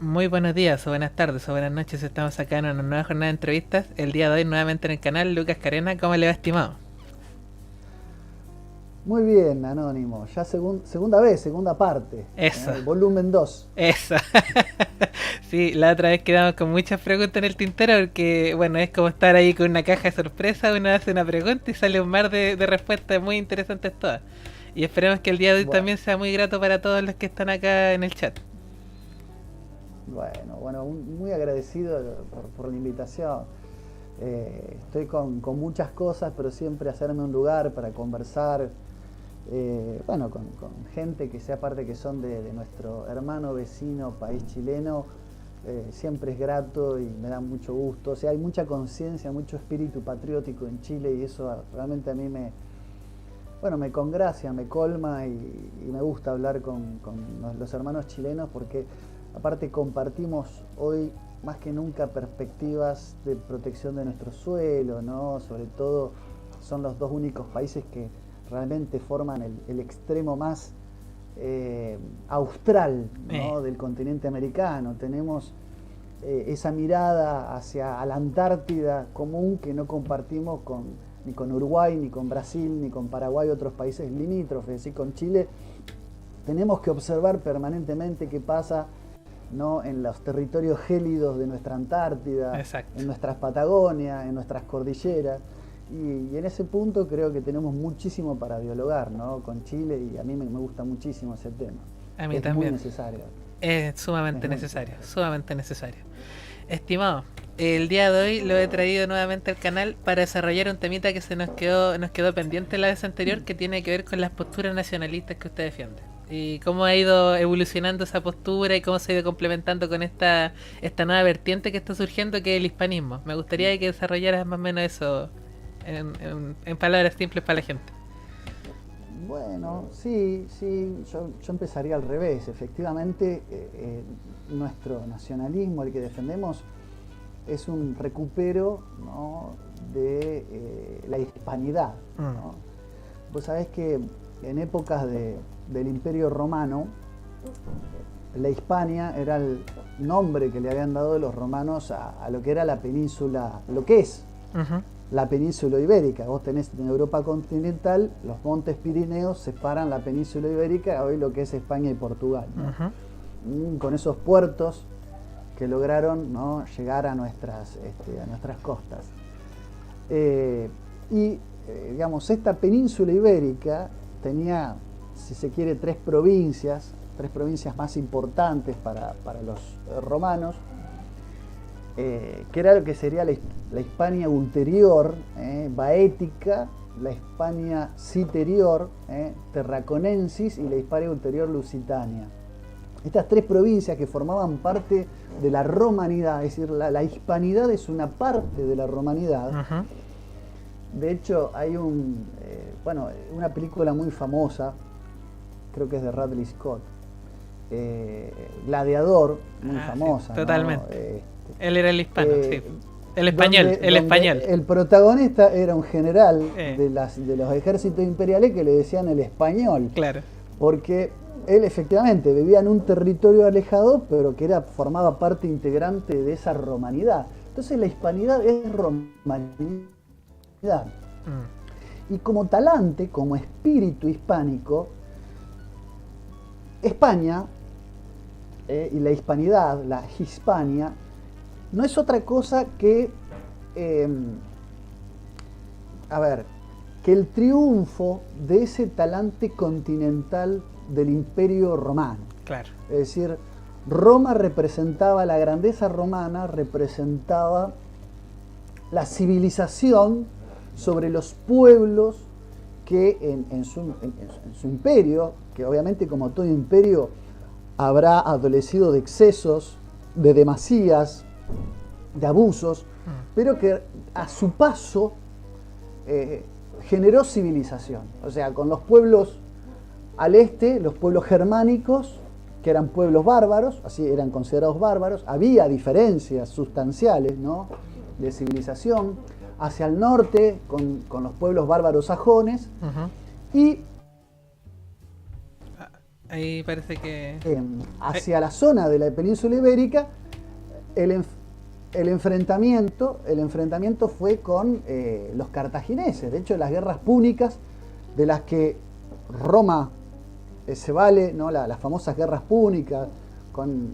Muy buenos días, o buenas tardes, o buenas noches. Estamos acá en una nueva jornada de entrevistas. El día de hoy, nuevamente en el canal, Lucas Carena. ¿Cómo le va, estimado? Muy bien, Anónimo. Ya segunda vez, segunda parte. Eso, Volumen 2. eso. Sí, la otra vez quedamos con muchas preguntas en el tintero porque, bueno, es como estar ahí con una caja de sorpresa. Uno hace una pregunta y sale un mar de respuestas muy interesantes todas. Y esperemos que el día de hoy Bueno, también sea muy grato para todos los que están acá en el chat. muy agradecido por la invitación. Estoy con muchas cosas, pero siempre hacerme un lugar para conversar, con gente que sea parte que son de nuestro hermano vecino país chileno, siempre es grato y me da mucho gusto. O sea, hay mucha conciencia, mucho espíritu patriótico en Chile y eso realmente a mí me congracia, me colma y me gusta hablar con los hermanos chilenos porque aparte compartimos hoy más que nunca perspectivas de protección de nuestro suelo, ¿no? Sobre todo son los dos únicos países que realmente forman el extremo más austral, ¿no? Del continente americano. Tenemos esa mirada hacia la Antártida común que no compartimos ni con Uruguay, ni con Brasil, ni con Paraguay, otros países limítrofes. Es decir, con Chile tenemos que observar permanentemente qué pasa, ¿no? En los territorios gélidos de nuestra Antártida, Exacto. en nuestras Patagonias, en nuestras cordilleras. Y en ese punto creo que tenemos muchísimo para dialogar, ¿no? Con Chile y a mí me gusta muchísimo ese tema. A mí Es muy también. necesario. Es Es sumamente muy necesario, necesario. sumamente necesario. Estimado, el día de hoy lo he traído nuevamente al canal para desarrollar un temita que nos quedó pendiente la vez anterior, que tiene que ver con las posturas nacionalistas que usted defiende. Y cómo ha ido evolucionando esa postura y cómo se ha ido complementando con esta nueva vertiente que está surgiendo, que es el hispanismo. Me gustaría que desarrollaras más o menos eso en palabras simples para la gente. Bueno, sí, yo empezaría al revés. Efectivamente, nuestro nacionalismo, el que defendemos, es un recupero, ¿no? De la hispanidad, Mm. ¿no? Vos sabés que en épocas del Imperio Romano, la Hispania era el nombre que le habían dado los romanos a lo que era la península, lo que es Ujú. la península ibérica. Vos tenés en Europa continental, los montes Pirineos separan la península ibérica, hoy lo que es España y Portugal, ¿no? Ujú. Con esos puertos que lograron, ¿no? Llegar a nuestras costas. Digamos, esta península ibérica tenía, si se quiere, tres provincias más importantes para los romanos, que era lo que sería la Hispania ulterior, Baética, la Hispania citerior, Terraconensis, y la Hispania ulterior lusitania. Estas tres provincias que formaban parte de la romanidad, es decir, la hispanidad es una parte de la romanidad. Ujú. De hecho, hay una película muy famosa, creo que es de Radley Scott, Gladiador, muy Sí, famosa, ¿no? totalmente. Él era el hispano, sí. Eh, El español, donde, el donde español. el protagonista era un general Eh, de los ejércitos imperiales que le decían el español, claro. porque él efectivamente vivía en un territorio alejado, pero que formaba parte integrante de esa romanidad. Entonces la hispanidad es romanidad. Mm. Y como talante, como espíritu hispánico, España y la hispanidad, la Hispania, no es otra cosa que, eh, que el triunfo de ese talante continental del Imperio Romano. Claro. Es decir, Roma representaba, la grandeza romana representaba la civilización sobre los pueblos que en su imperio, que obviamente como todo imperio habrá adolecido de excesos, de demasías, de abusos, pero que a su paso generó civilización. O sea, con los pueblos al este, los pueblos germánicos, que eran pueblos bárbaros, así eran considerados bárbaros, había diferencias sustanciales, ¿no? De civilización. Hacia el norte, con los pueblos bárbaros sajones, Ujú. y Ahí parece que... hacia la zona de la península ibérica, el enfrentamiento fue con los cartagineses. De hecho, las guerras púnicas, de las que Roma se vale, ¿no? Las famosas guerras púnicas con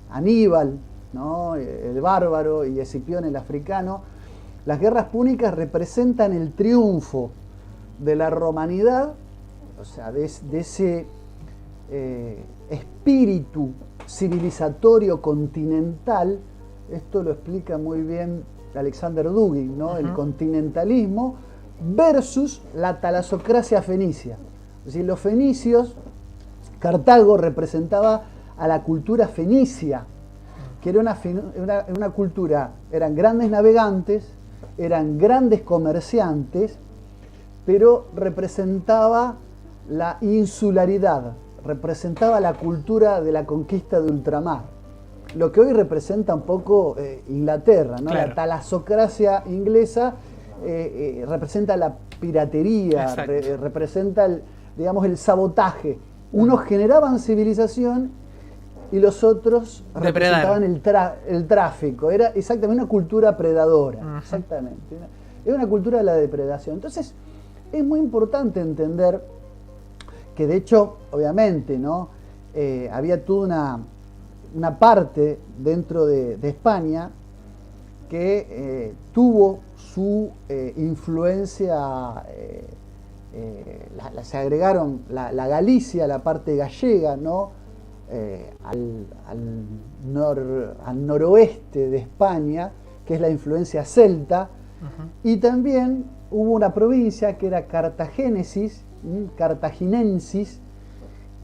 Aníbal, ¿no? El bárbaro, y Escipión el africano. Las guerras púnicas representan el triunfo de la romanidad, o sea, de ese espíritu civilizatorio continental. Esto lo explica muy bien Alexander Dugin, ¿no? El continentalismo versus la talasocracia fenicia. Es decir, los fenicios, Cartago representaba a la cultura fenicia, que era una cultura, eran grandes navegantes, eran grandes comerciantes, pero representaba la insularidad, representaba la cultura de la conquista de ultramar. Lo que hoy representa un poco Inglaterra, ¿no? Claro. La talasocracia inglesa representa la piratería, representa el sabotaje. Unos generaban civilización y los otros representaban el tráfico. Era exactamente una cultura predadora. Exactamente. Es una cultura de la depredación. Entonces, es muy importante entender que, de hecho, obviamente, ¿no? Había toda una parte dentro de España que tuvo su influencia, se agregaron la Galicia, la parte gallega, ¿no? Al noroeste de España, que es la influencia celta, y también hubo una provincia que era cartaginensis,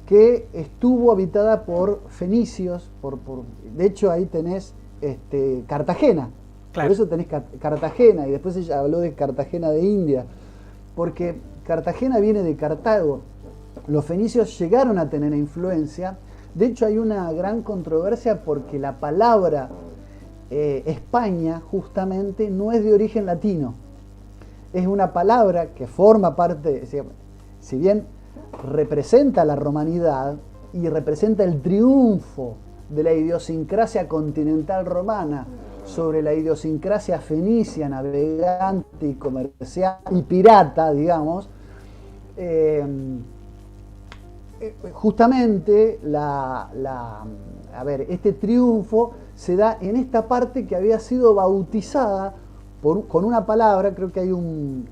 que estuvo habitada por fenicios, de hecho ahí tenés Cartagena, claro. Por eso tenés Cartagena, y después ella habló de Cartagena de India, porque Cartagena viene de Cartago. Los fenicios llegaron a tener influencia. De hecho, hay una gran controversia porque la palabra España justamente no es de origen latino. Es una palabra que forma parte, si bien representa la romanidad y representa el triunfo de la idiosincrasia continental romana sobre la idiosincrasia fenicia, navegante y comercial y pirata, digamos, justamente este triunfo se da en esta parte que había sido bautizada con una palabra. Creo que hay un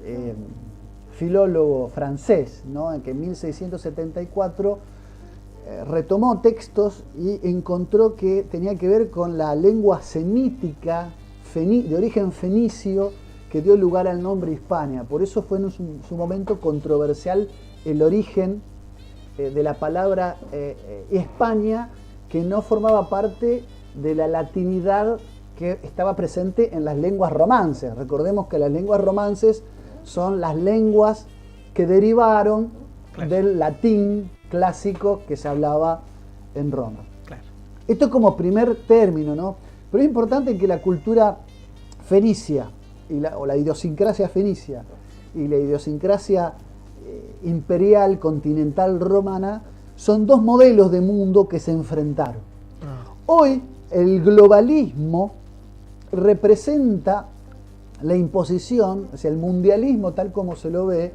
filólogo francés, ¿no? Que en 1674 retomó textos y encontró que tenía que ver con la lengua semítica de origen fenicio que dio lugar al nombre Hispania. Por eso fue en su momento controversial el origen de la palabra España, que no formaba parte de la latinidad que estaba presente en las lenguas romances. Recordemos que las lenguas romances son las lenguas que derivaron del latín clásico que se hablaba en Roma. Claro. Esto como primer término, ¿no? Pero es importante que la cultura fenicia o la idiosincrasia fenicia y la idiosincrasia imperial continental romana son dos modelos de mundo que se enfrentaron. Hoy el globalismo representa la imposición, o sea, el mundialismo tal como se lo ve,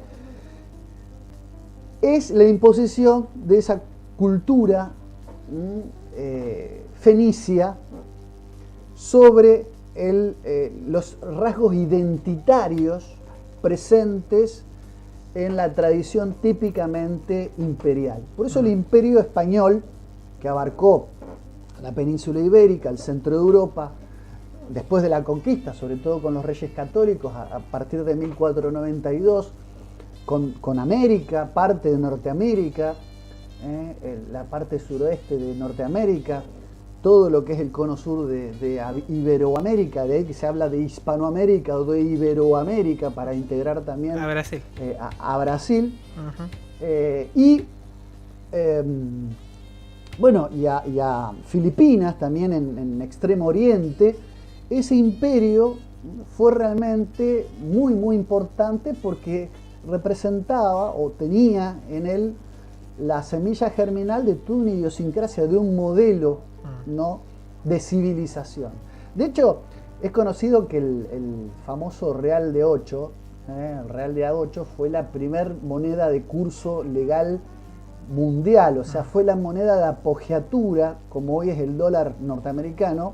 es la imposición de esa cultura fenicia sobre los rasgos identitarios presentes en la tradición típicamente imperial. Por eso el imperio español, que abarcó la península ibérica, el centro de Europa, después de la conquista, sobre todo con los reyes católicos, a partir de 1492, con América, parte de Norteamérica, la parte suroeste de Norteamérica, todo lo que es el cono sur de Iberoamérica, de ahí que se habla de Hispanoamérica o de Iberoamérica para integrar también a Brasil. A Brasil. Y a Filipinas, también en Extremo Oriente. Ese imperio fue realmente muy, muy importante porque representaba o tenía en él la semilla germinal de toda una idiosincrasia, de un modelo, ¿no?, de civilización. De hecho, es conocido que el famoso Real de 8, el Real de A8, fue la primer moneda de curso legal mundial, o sea, fue la moneda de apogiatura, como hoy es el dólar norteamericano,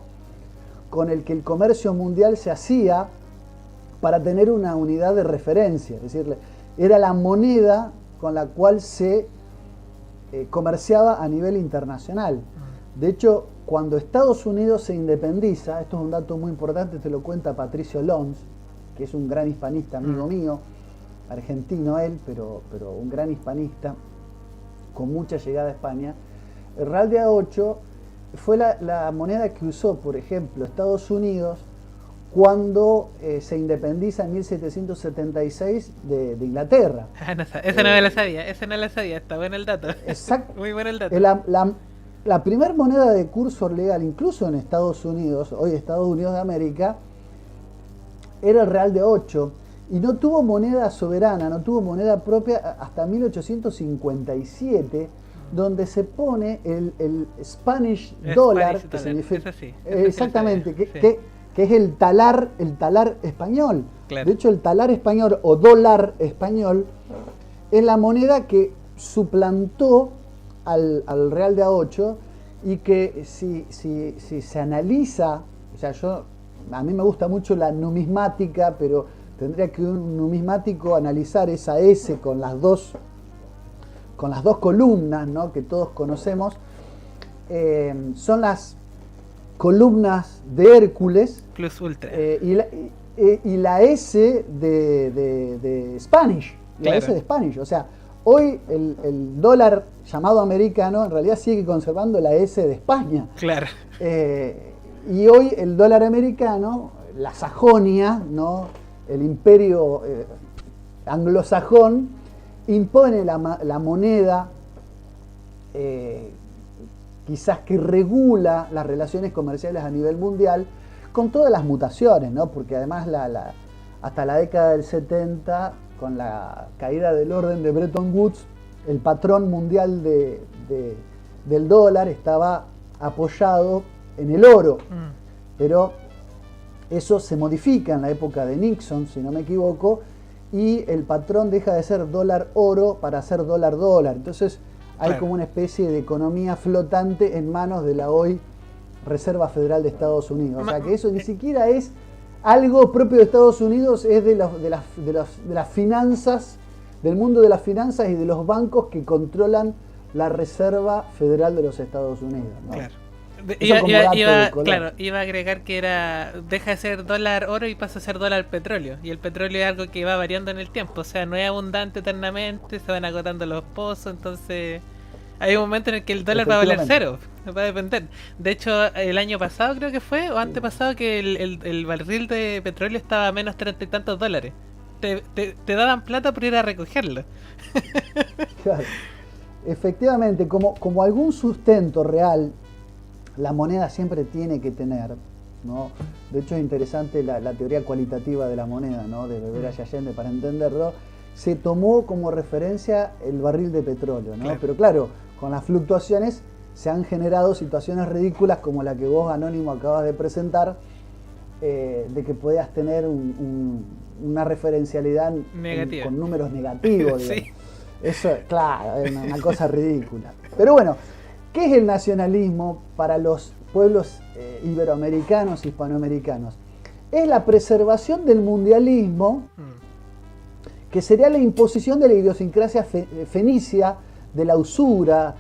con el que el comercio mundial se hacía para tener una unidad de referencia, es decir, era la moneda con la cual se comerciaba a nivel internacional. De hecho, cuando Estados Unidos se independiza, esto es un dato muy importante, te lo cuenta Patricio Lons, que es un gran hispanista, amigo mío, argentino él, pero un gran hispanista, con mucha llegada a España. El Real de A8 fue la moneda que usó, por ejemplo, Estados Unidos cuando se independiza en 1776 de Inglaterra. Esa no me la sabía, está bueno el dato. Exacto. Muy bueno el dato. La primer moneda de curso legal, incluso en Estados Unidos, hoy Estados Unidos de América, era el Real de 8, y no tuvo moneda soberana, no tuvo moneda propia hasta 1857, donde se pone el Spanish Dollar, que significa, exactamente, que es el talar español. Claro. De hecho, el talar español o dólar español es la moneda que suplantó al Real de A8, y que si se analiza, o sea, a mí me gusta mucho la numismática, pero tendría que un numismático analizar esa S con las dos columnas, ¿no?, que todos conocemos. Son las columnas de Hércules plus ultra, y la S de Spanish, claro. S de Spanish, o sea, hoy el dólar llamado americano en realidad sigue conservando la S de España. Claro. Y hoy el dólar americano, la Sajonia, ¿no?, el imperio anglosajón, impone la moneda quizás que regula las relaciones comerciales a nivel mundial, con todas las mutaciones, ¿no?, porque además hasta la década del 70, con la caída del orden de Bretton Woods, el patrón mundial del dólar estaba apoyado en el oro, pero eso se modifica en la época de Nixon, si no me equivoco, y el patrón deja de ser dólar-oro para ser dólar-dólar. Entonces hay como una especie de economía flotante en manos de la hoy Reserva Federal de Estados Unidos. O sea que eso ni siquiera es algo propio de Estados Unidos, es de las finanzas, del mundo de las finanzas y de los bancos que controlan la Reserva Federal de los Estados Unidos, ¿no? Claro. Iba a agregar que deja de ser dólar oro y pasa a ser dólar petróleo, y el petróleo es algo que va variando en el tiempo, o sea, no es abundante eternamente, se van agotando los pozos, entonces hay un momento en el que el dólar va a valer cero, va a depender. De hecho, el año pasado creo que fue, o antepasado, que el barril de petróleo estaba a menos 30 y tantos dólares. Te daban plata por ir a recogerlo. Claro. Efectivamente, como algún sustento real la moneda siempre tiene que tener, ¿no? De hecho es interesante la teoría cualitativa de la moneda, ¿no?, de Rivera y Allende, para entenderlo. Se tomó como referencia el barril de petróleo, ¿no? Claro. Pero claro, con las fluctuaciones se han generado situaciones ridículas como la que vos, Anónimo, acabas de presentar, de que podías tener una referencialidad con números negativos. Sí. Eso, claro, es una cosa ridícula. Pero bueno, ¿qué es el nacionalismo para los pueblos iberoamericanos, hispanoamericanos? Es la preservación del mundialismo, que sería la imposición de la idiosincrasia fenicia, de la usura,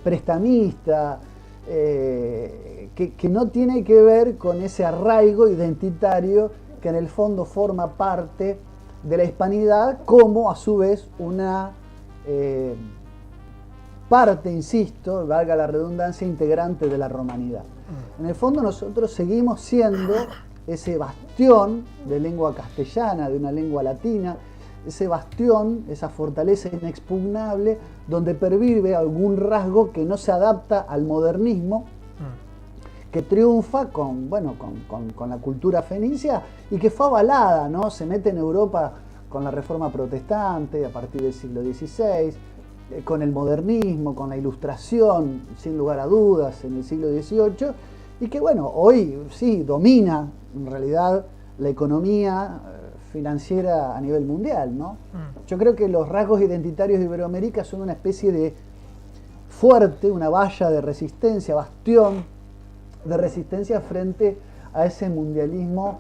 prestamista, que no tiene que ver con ese arraigo identitario que en el fondo forma parte de la hispanidad, como a su vez una parte, insisto, valga la redundancia, integrante de la romanidad. En el fondo nosotros seguimos siendo ese bastión de lengua castellana, de una lengua latina, ese bastión, esa fortaleza inexpugnable, donde pervive algún rasgo que no se adapta al modernismo, que triunfa con la cultura fenicia y que fue avalada, ¿no? Se mete en Europa con la Reforma Protestante a partir del siglo XVI, con el modernismo, con la ilustración, sin lugar a dudas, en el siglo XVIII, y que bueno, hoy sí domina en realidad la economía financiera a nivel mundial, ¿no? Yo creo que los rasgos identitarios de Iberoamérica son una especie de fuerte, una valla de resistencia, bastión de resistencia frente a ese mundialismo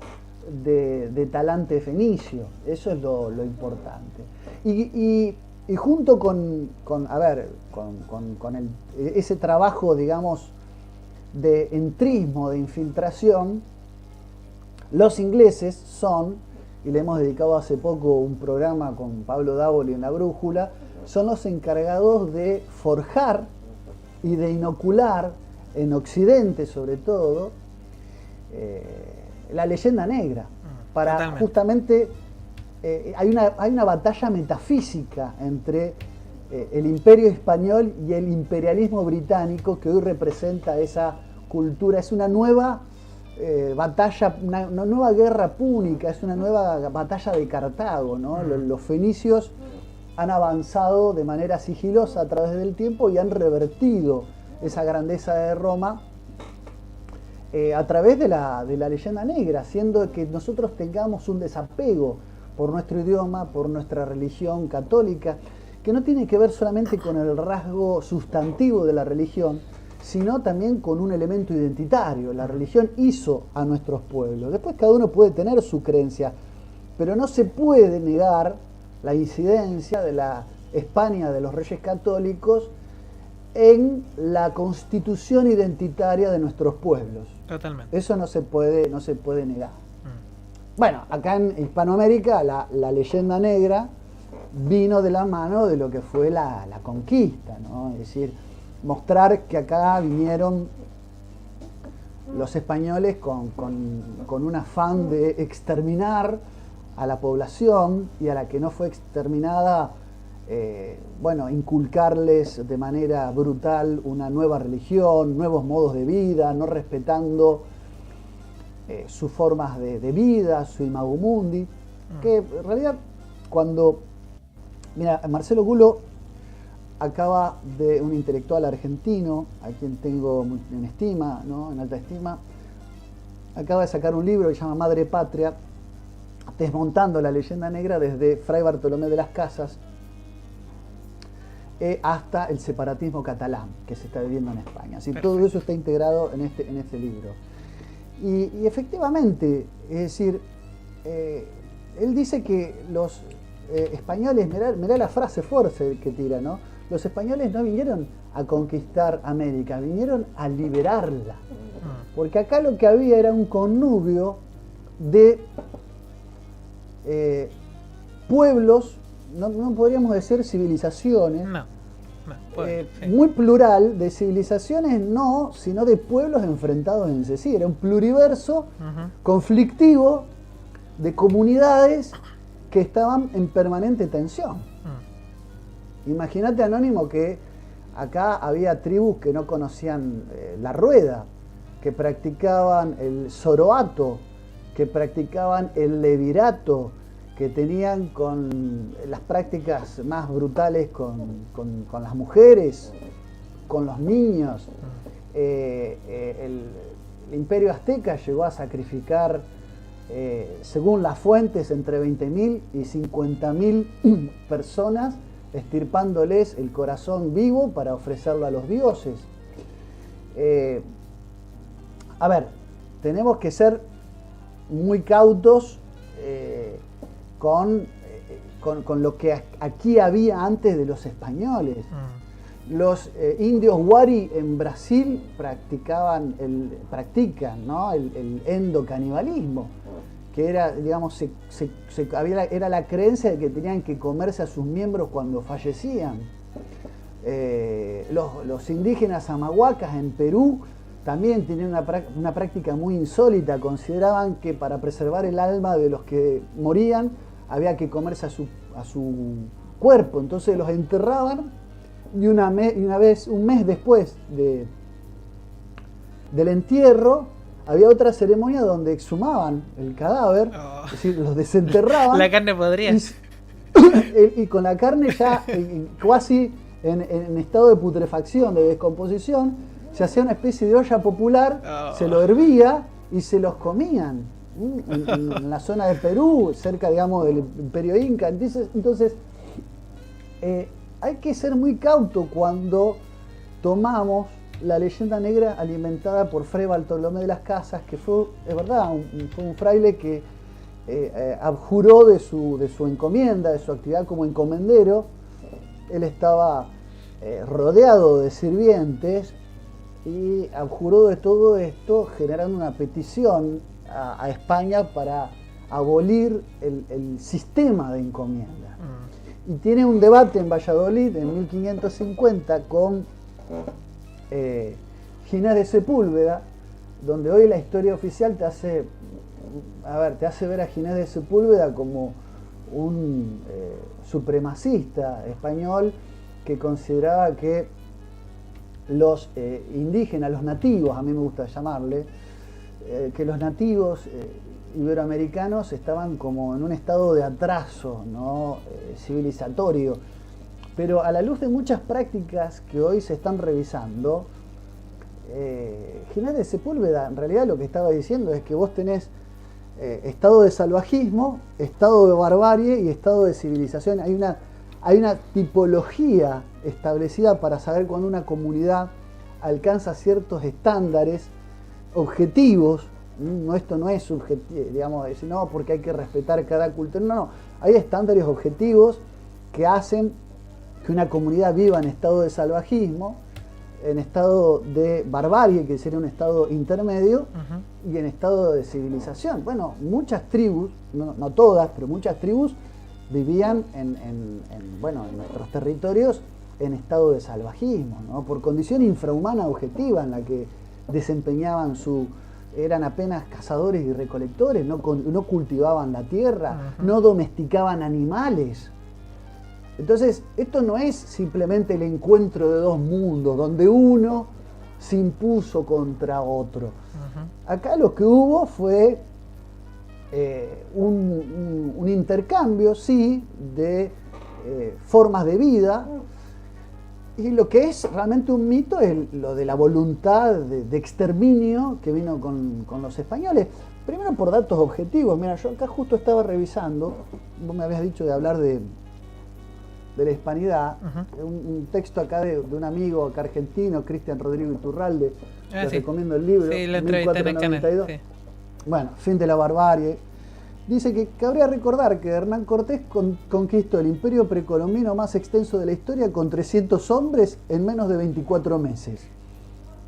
de talante fenicio. Eso es lo importante. Y junto con ese trabajo, digamos, de entrismo, de infiltración, los ingleses son, y le hemos dedicado hace poco un programa con Pablo Dávoli en La Brújula, son los encargados de forjar y de inocular en Occidente sobre todo la leyenda negra, para Totalmente. justamente hay una batalla metafísica entre el imperio español y el imperialismo británico que hoy representa esa cultura. Es una nueva batalla, una nueva guerra púnica, es una nueva batalla de Cartago, ¿no? Los fenicios han avanzado de manera sigilosa a través del tiempo y han revertido esa grandeza de Roma a través de la leyenda negra, haciendo que nosotros tengamos un desapego por nuestro idioma, por nuestra religión católica, que no tiene que ver solamente con el rasgo sustantivo de la religión, sino también con un elemento identitario. La religión hizo a nuestros pueblos. Después cada uno puede tener su creencia, pero no se puede negar la incidencia de la España de los Reyes Católicos en la constitución identitaria de nuestros pueblos. Totalmente. Eso no se puede negar. Bueno, acá en Hispanoamérica la leyenda negra vino de la mano de lo que fue la conquista, ¿no? Es decir, mostrar que acá vinieron los españoles con un afán de exterminar a la población, y a la que no fue exterminada, inculcarles de manera brutal una nueva religión, nuevos modos de vida, no respetando sus formas de vida, su imago mundi, que en realidad mira, Marcelo Gulo acaba de, un intelectual argentino, a quien tengo en estima, ¿no? En alta estima, acaba de sacar un libro que se llama Madre Patria, desmontando la leyenda negra desde Fray Bartolomé de las Casas hasta el separatismo catalán que se está viviendo en España. Así, todo eso está integrado en este libro. Y efectivamente, es decir, él dice que los españoles, mirá la frase fuerte que tira, ¿no? Los españoles no vinieron a conquistar América, vinieron a liberarla. Porque acá lo que había era un connubio de pueblos, no podríamos decir civilizaciones, muy plural, de civilizaciones no, sino de pueblos enfrentados entre sí. Era un pluriverso conflictivo de comunidades que estaban en permanente tensión. Imagínate, Anónimo, que acá había tribus que no conocían la rueda, que practicaban el zoroato, que practicaban el levirato, que tenían con las prácticas más brutales con las mujeres, con los niños. El imperio azteca llegó a sacrificar, según las fuentes, entre 20.000 y 50.000 personas, estirpándoles el corazón vivo para ofrecerlo a los dioses. A ver, tenemos que ser muy cautos con lo que aquí había antes de los españoles. Los indios Wari en Brasil practican, ¿no? el endocanibalismo, que era, digamos, era la creencia de que tenían que comerse a sus miembros cuando fallecían. Los indígenas amahuacas en Perú también tenían una práctica muy insólita. Consideraban que para preservar el alma de los que morían había que comerse a su cuerpo. Entonces los enterraban y un mes después del entierro había otra ceremonia donde exhumaban el cadáver, es decir, los desenterraban. La carne podría. Y con la carne ya casi en estado de putrefacción, de descomposición, se hacía una especie de olla popular, se lo hervía y se los comían. En la zona de Perú, cerca, digamos, del Imperio Inca. Entonces hay que ser muy cauto cuando tomamos la leyenda negra alimentada por Fray Bartolomé de las Casas, que fue, es verdad, fue un fraile que abjuró de su encomienda, de su actividad como encomendero. Él estaba rodeado de sirvientes y abjuró de todo esto, generando una petición a España para abolir el sistema de encomienda. Y tiene un debate en Valladolid en 1550 con Ginés de Sepúlveda, donde hoy la historia oficial te hace ver a Ginés de Sepúlveda como un supremacista español que consideraba que los indígenas, los nativos, a mí me gusta llamarle, que los nativos iberoamericanos estaban como en un estado de atraso, ¿no? Civilizatorio. Pero a la luz de muchas prácticas que hoy se están revisando, Ginés de Sepúlveda en realidad lo que estaba diciendo es que vos tenés estado de salvajismo, estado de barbarie y estado de civilización. Hay una tipología establecida para saber cuando una comunidad alcanza ciertos estándares objetivos. Esto no es subjetivo, digamos, decir no, porque hay que respetar cada cultura. No, hay estándares objetivos que hacen que una comunidad viva en estado de salvajismo, en estado de barbarie, que sería un estado intermedio, y en estado de civilización. Bueno, muchas tribus, no todas, pero muchas tribus vivían en nuestros territorios en estado de salvajismo, ¿no? Por condición infrahumana objetiva en la que desempeñaban eran apenas cazadores y recolectores, no cultivaban la tierra, no domesticaban animales. Entonces, esto no es simplemente el encuentro de dos mundos, donde uno se impuso contra otro. Acá lo que hubo fue un intercambio, sí, de formas de vida, y lo que es realmente un mito es lo de la voluntad de exterminio que vino con los españoles. Primero por datos objetivos. Mira, yo acá justo estaba revisando, vos me habías dicho de hablar de la hispanidad, un texto acá de un amigo acá argentino, Cristian Rodrigo Iturralde, les recomiendo el libro, sí, lo entrevisté en el canal. Sí. Bueno, Fin de la barbarie. Dice que cabría recordar que Hernán Cortés conquistó el imperio precolombino más extenso de la historia con 300 hombres en menos de 24 meses.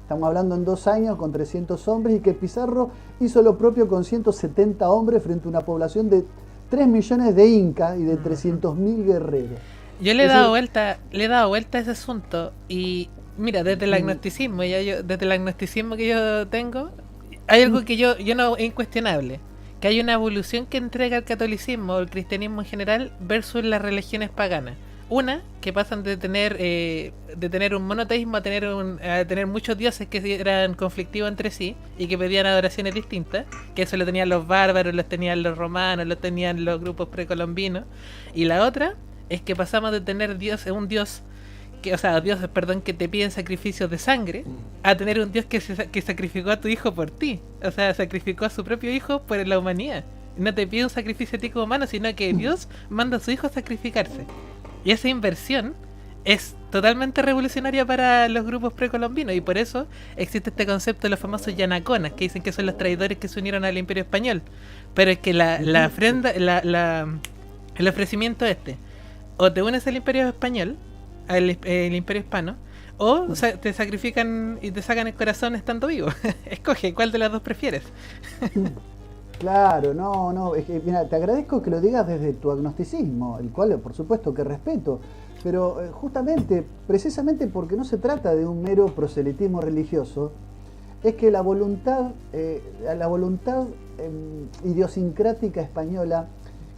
Estamos hablando en 2 años con 300 hombres, y que Pizarro hizo lo propio con 170 hombres frente a una población de 3 millones de incas y de 300.000 guerreros. Yo le he dado vuelta a ese asunto, y mira, desde el agnosticismo, desde el agnosticismo que yo tengo, hay algo que yo no, es incuestionable, que hay una evolución que entrega el catolicismo o el cristianismo en general versus las religiones paganas. Una, que pasan de tener un monoteísmo a tener muchos dioses que eran conflictivos entre sí y que pedían adoraciones distintas, que eso lo tenían los bárbaros, los tenían los romanos, lo tenían los grupos precolombinos. Y la otra es que pasamos de tener dioses que te piden sacrificios de sangre, a tener un dios que sacrificó a tu hijo por ti. O sea, sacrificó a su propio hijo por la humanidad. No te pide un sacrificio a ti como humano, sino que Dios manda a su hijo a sacrificarse. Y esa inversión es totalmente revolucionaria para los grupos precolombinos, y por eso existe este concepto de los famosos yanaconas, que dicen que son los traidores que se unieron al Imperio Español. Pero es que la ofrenda, el ofrecimiento o te unes al Imperio Español, el Imperio Hispano, o te sacrifican y te sacan el corazón estando vivo. Escoge, ¿cuál de las dos prefieres? Claro, no, es que, mira, te agradezco que lo digas desde tu agnosticismo, el cual por supuesto que respeto, pero precisamente porque no se trata de un mero proselitismo religioso, es que la voluntad idiosincrática española,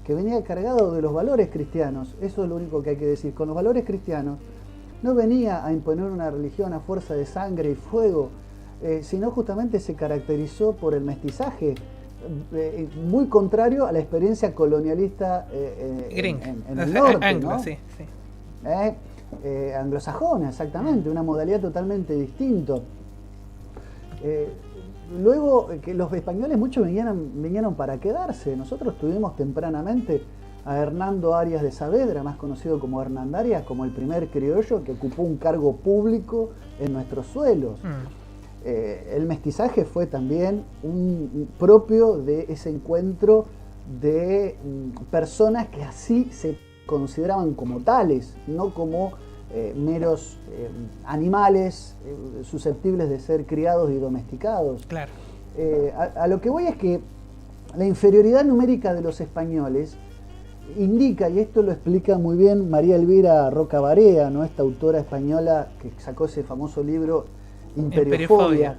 que venía cargado de los valores cristianos, eso es lo único que hay que decir, con los valores cristianos, no venía a imponer una religión a fuerza de sangre y fuego, sino justamente se caracterizó por el mestizaje, muy contrario a la experiencia colonialista en el norte, Anglo, ¿no? Sí. Anglosajona, exactamente, una modalidad totalmente distinta. Luego que los españoles muchos vinieron para quedarse. Nosotros tuvimos tempranamente a Hernando Arias de Saavedra, más conocido como Hernandarias, como el primer criollo que ocupó un cargo público en nuestros suelos. El mestizaje fue también un propio de ese encuentro de personas que así se consideraban como tales, no como meros animales susceptibles de ser criados y domesticados. Claro. A lo que voy es que la inferioridad numérica de los españoles indica, y esto lo explica muy bien María Elvira Roca Barea, ¿no? Esta autora española que sacó ese famoso libro Imperiofobia,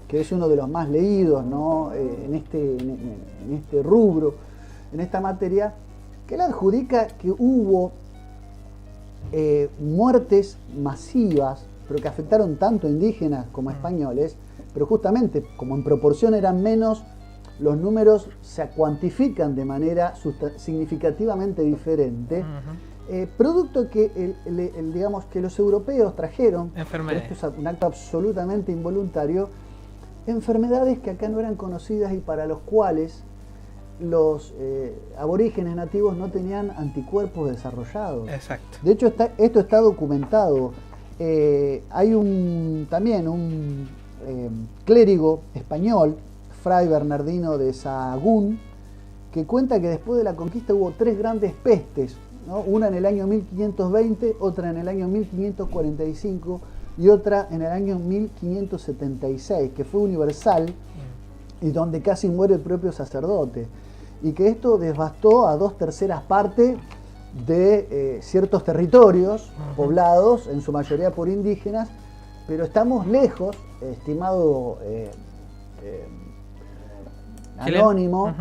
que es uno de los más leídos, ¿no? en este rubro, en esta materia, que le adjudica que hubo muertes masivas, pero que afectaron tanto a indígenas como a españoles, pero justamente como en proporción eran menos, los números se cuantifican de manera significativamente diferente, producto que digamos que los europeos trajeron, pero esto es un acto absolutamente involuntario, enfermedades que acá no eran conocidas y para los cuales los aborígenes nativos no tenían anticuerpos desarrollados. Exacto. De hecho, esto está documentado. Hay también un clérigo español, Fray Bernardino de Sahagún, que cuenta que después de la conquista hubo 3 grandes pestes, ¿no? Una en el año 1520, otra en el año 1545 y otra en el año 1576, que fue universal y donde casi muere el propio sacerdote. Y que esto devastó a 2/3 partes de ciertos territorios poblados, en su mayoría por indígenas, pero estamos lejos, estimado anónimo,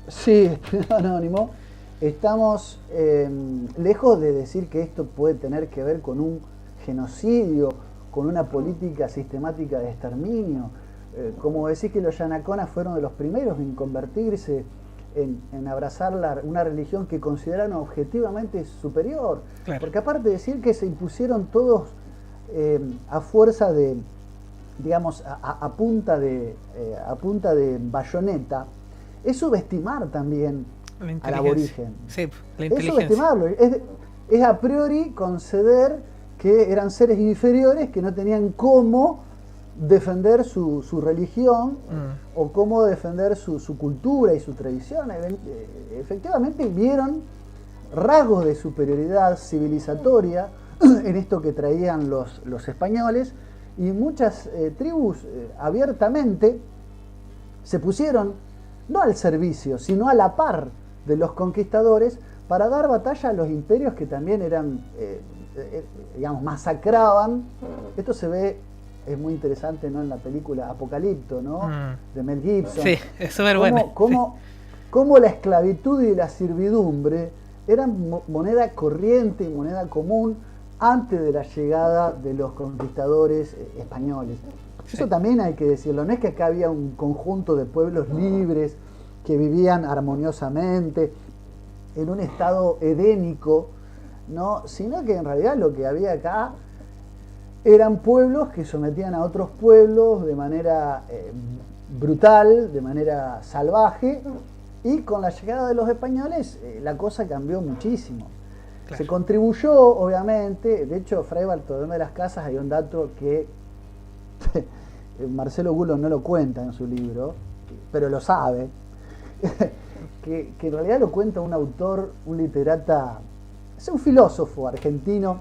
sí, anónimo, estamos lejos de decir que esto puede tener que ver con un genocidio, con una política sistemática de exterminio. Como decir que los yanaconas fueron de los primeros en convertirse, en abrazar una religión que consideraron objetivamente superior. Claro. Porque aparte de decir que se impusieron todos a fuerza de, digamos, a punta de bayoneta, es subestimar también al aborigen. Sí, la es subestimarlo, es a priori conceder que eran seres inferiores que no tenían cómo defender su religión o cómo defender su cultura y su tradición. Efectivamente vieron rasgos de superioridad civilizatoria en esto que traían los españoles, y muchas tribus abiertamente se pusieron no al servicio, sino a la par de los conquistadores para dar batalla a los imperios que también eran, digamos, masacraban. Esto se ve, es muy interesante, ¿no?, en la película Apocalipto, ¿no?, de Mel Gibson. Sí, es súper bueno. Cómo la esclavitud y la servidumbre eran moneda corriente y moneda común antes de la llegada de los conquistadores españoles. Sí. Eso también hay que decirlo. No es que acá había un conjunto de pueblos libres que vivían armoniosamente en un estado edénico, ¿no?, sino que en realidad lo que había acá eran pueblos que sometían a otros pueblos de manera brutal, de manera salvaje, y con la llegada de los españoles la cosa cambió muchísimo. Claro. Se contribuyó, obviamente, de hecho, Fray Bartolomé de las Casas, hay un dato que Marcelo Gulo no lo cuenta en su libro, pero lo sabe, que en realidad lo cuenta un autor, un literata, es un filósofo argentino,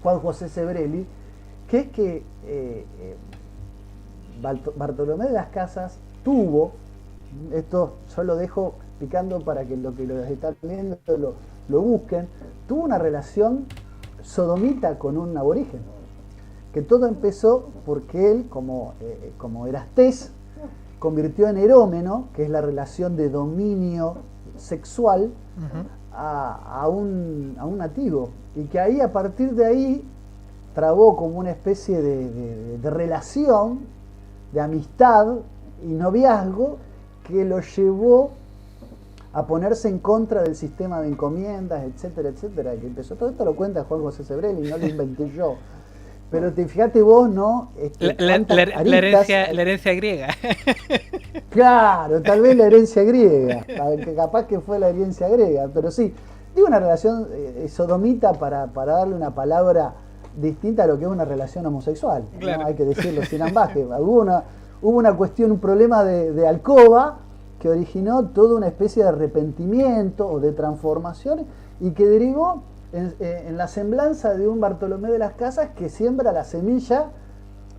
Juan José Sebrelli, que es que Bartolomé de las Casas tuvo, esto yo lo dejo picando para que lo están viendo lo busquen, tuvo una relación sodomita con un aborigen, que todo empezó porque él, como Erastés, convirtió en erómeno, que es la relación de dominio sexual, a un nativo, y que ahí, a partir de ahí, trabó como una especie de relación, de amistad y noviazgo, que lo llevó a ponerse en contra del sistema de encomiendas, etcétera, etcétera, que empezó. Todo esto lo cuenta Juan José Sebrelli, no lo inventé yo. Pero fíjate vos, ¿no? La herencia griega. Claro, tal vez la herencia griega, capaz que fue la herencia griega, pero sí, digo una relación sodomita para darle una palabra distinta a lo que es una relación homosexual, claro. ¿no? Hay que decirlo sin ambaje. Hubo una cuestión, un problema de alcoba que originó toda una especie de arrepentimiento o de transformación y que derivó en la semblanza de un Bartolomé de las Casas que siembra la semilla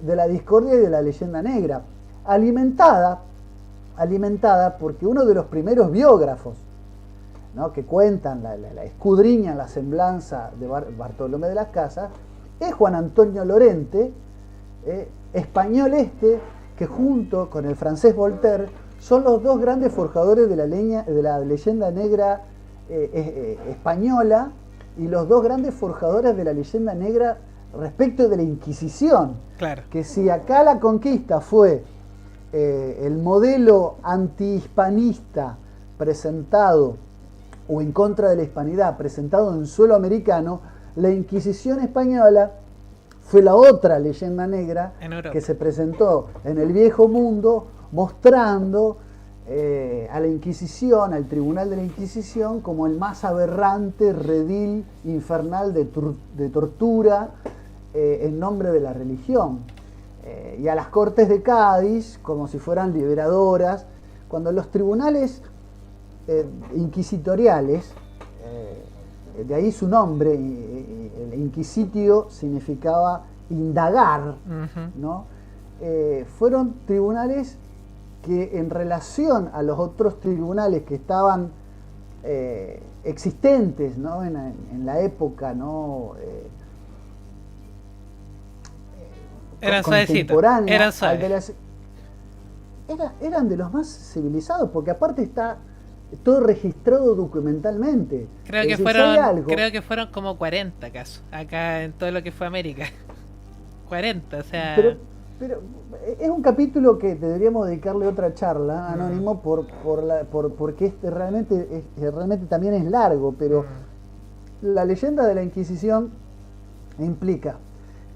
de la discordia y de la leyenda negra, alimentada porque uno de los primeros biógrafos, ¿no?, que cuentan, la escudriñan la semblanza de Bartolomé de las Casas, es Juan Antonio Lorente, español que junto con el francés Voltaire son los dos grandes forjadores de la leyenda negra española y los dos grandes forjadores de la leyenda negra respecto de la Inquisición. Claro. Que si acá la conquista fue el modelo antihispanista presentado, o en contra de la hispanidad presentado en suelo americano, la Inquisición española fue la otra leyenda negra que se presentó en el Viejo Mundo, mostrando a la Inquisición, al Tribunal de la Inquisición, como el más aberrante redil infernal de tortura en nombre de la religión. Y a las Cortes de Cádiz como si fueran liberadoras, cuando los tribunales inquisitoriales, de ahí su nombre, el inquisitio significaba indagar, ¿no? Fueron tribunales que en relación a los otros tribunales que estaban existentes, ¿no?, en la época, ¿no?, eran suavecitos, eran suaves. Eran de los más civilizados, porque aparte está todo registrado documentalmente. Creo que fueron como 40 casos acá en todo lo que fue América. 40, o sea... Pero es un capítulo que deberíamos dedicarle otra charla, Anónimo, porque realmente también es largo, pero la leyenda de la Inquisición implica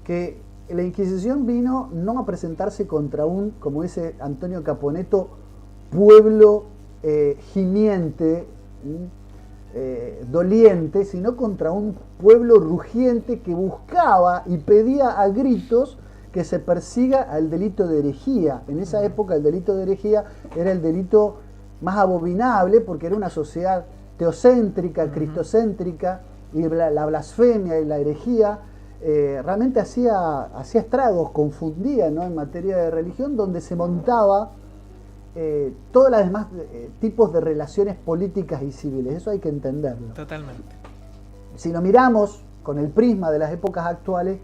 que la Inquisición vino no a presentarse contra un, como dice Antonio Caponeto, pueblo gimiente, doliente, sino contra un pueblo rugiente que buscaba y pedía a gritos que se persiga al delito de herejía. En esa época el delito de herejía era el delito más abominable porque era una sociedad teocéntrica, cristocéntrica, y la blasfemia y la herejía realmente hacía estragos, confundía, ¿no?, en materia de religión, donde se montaba todos los demás tipos de relaciones políticas y civiles. Eso hay que entenderlo. Totalmente. Si lo miramos con el prisma de las épocas actuales,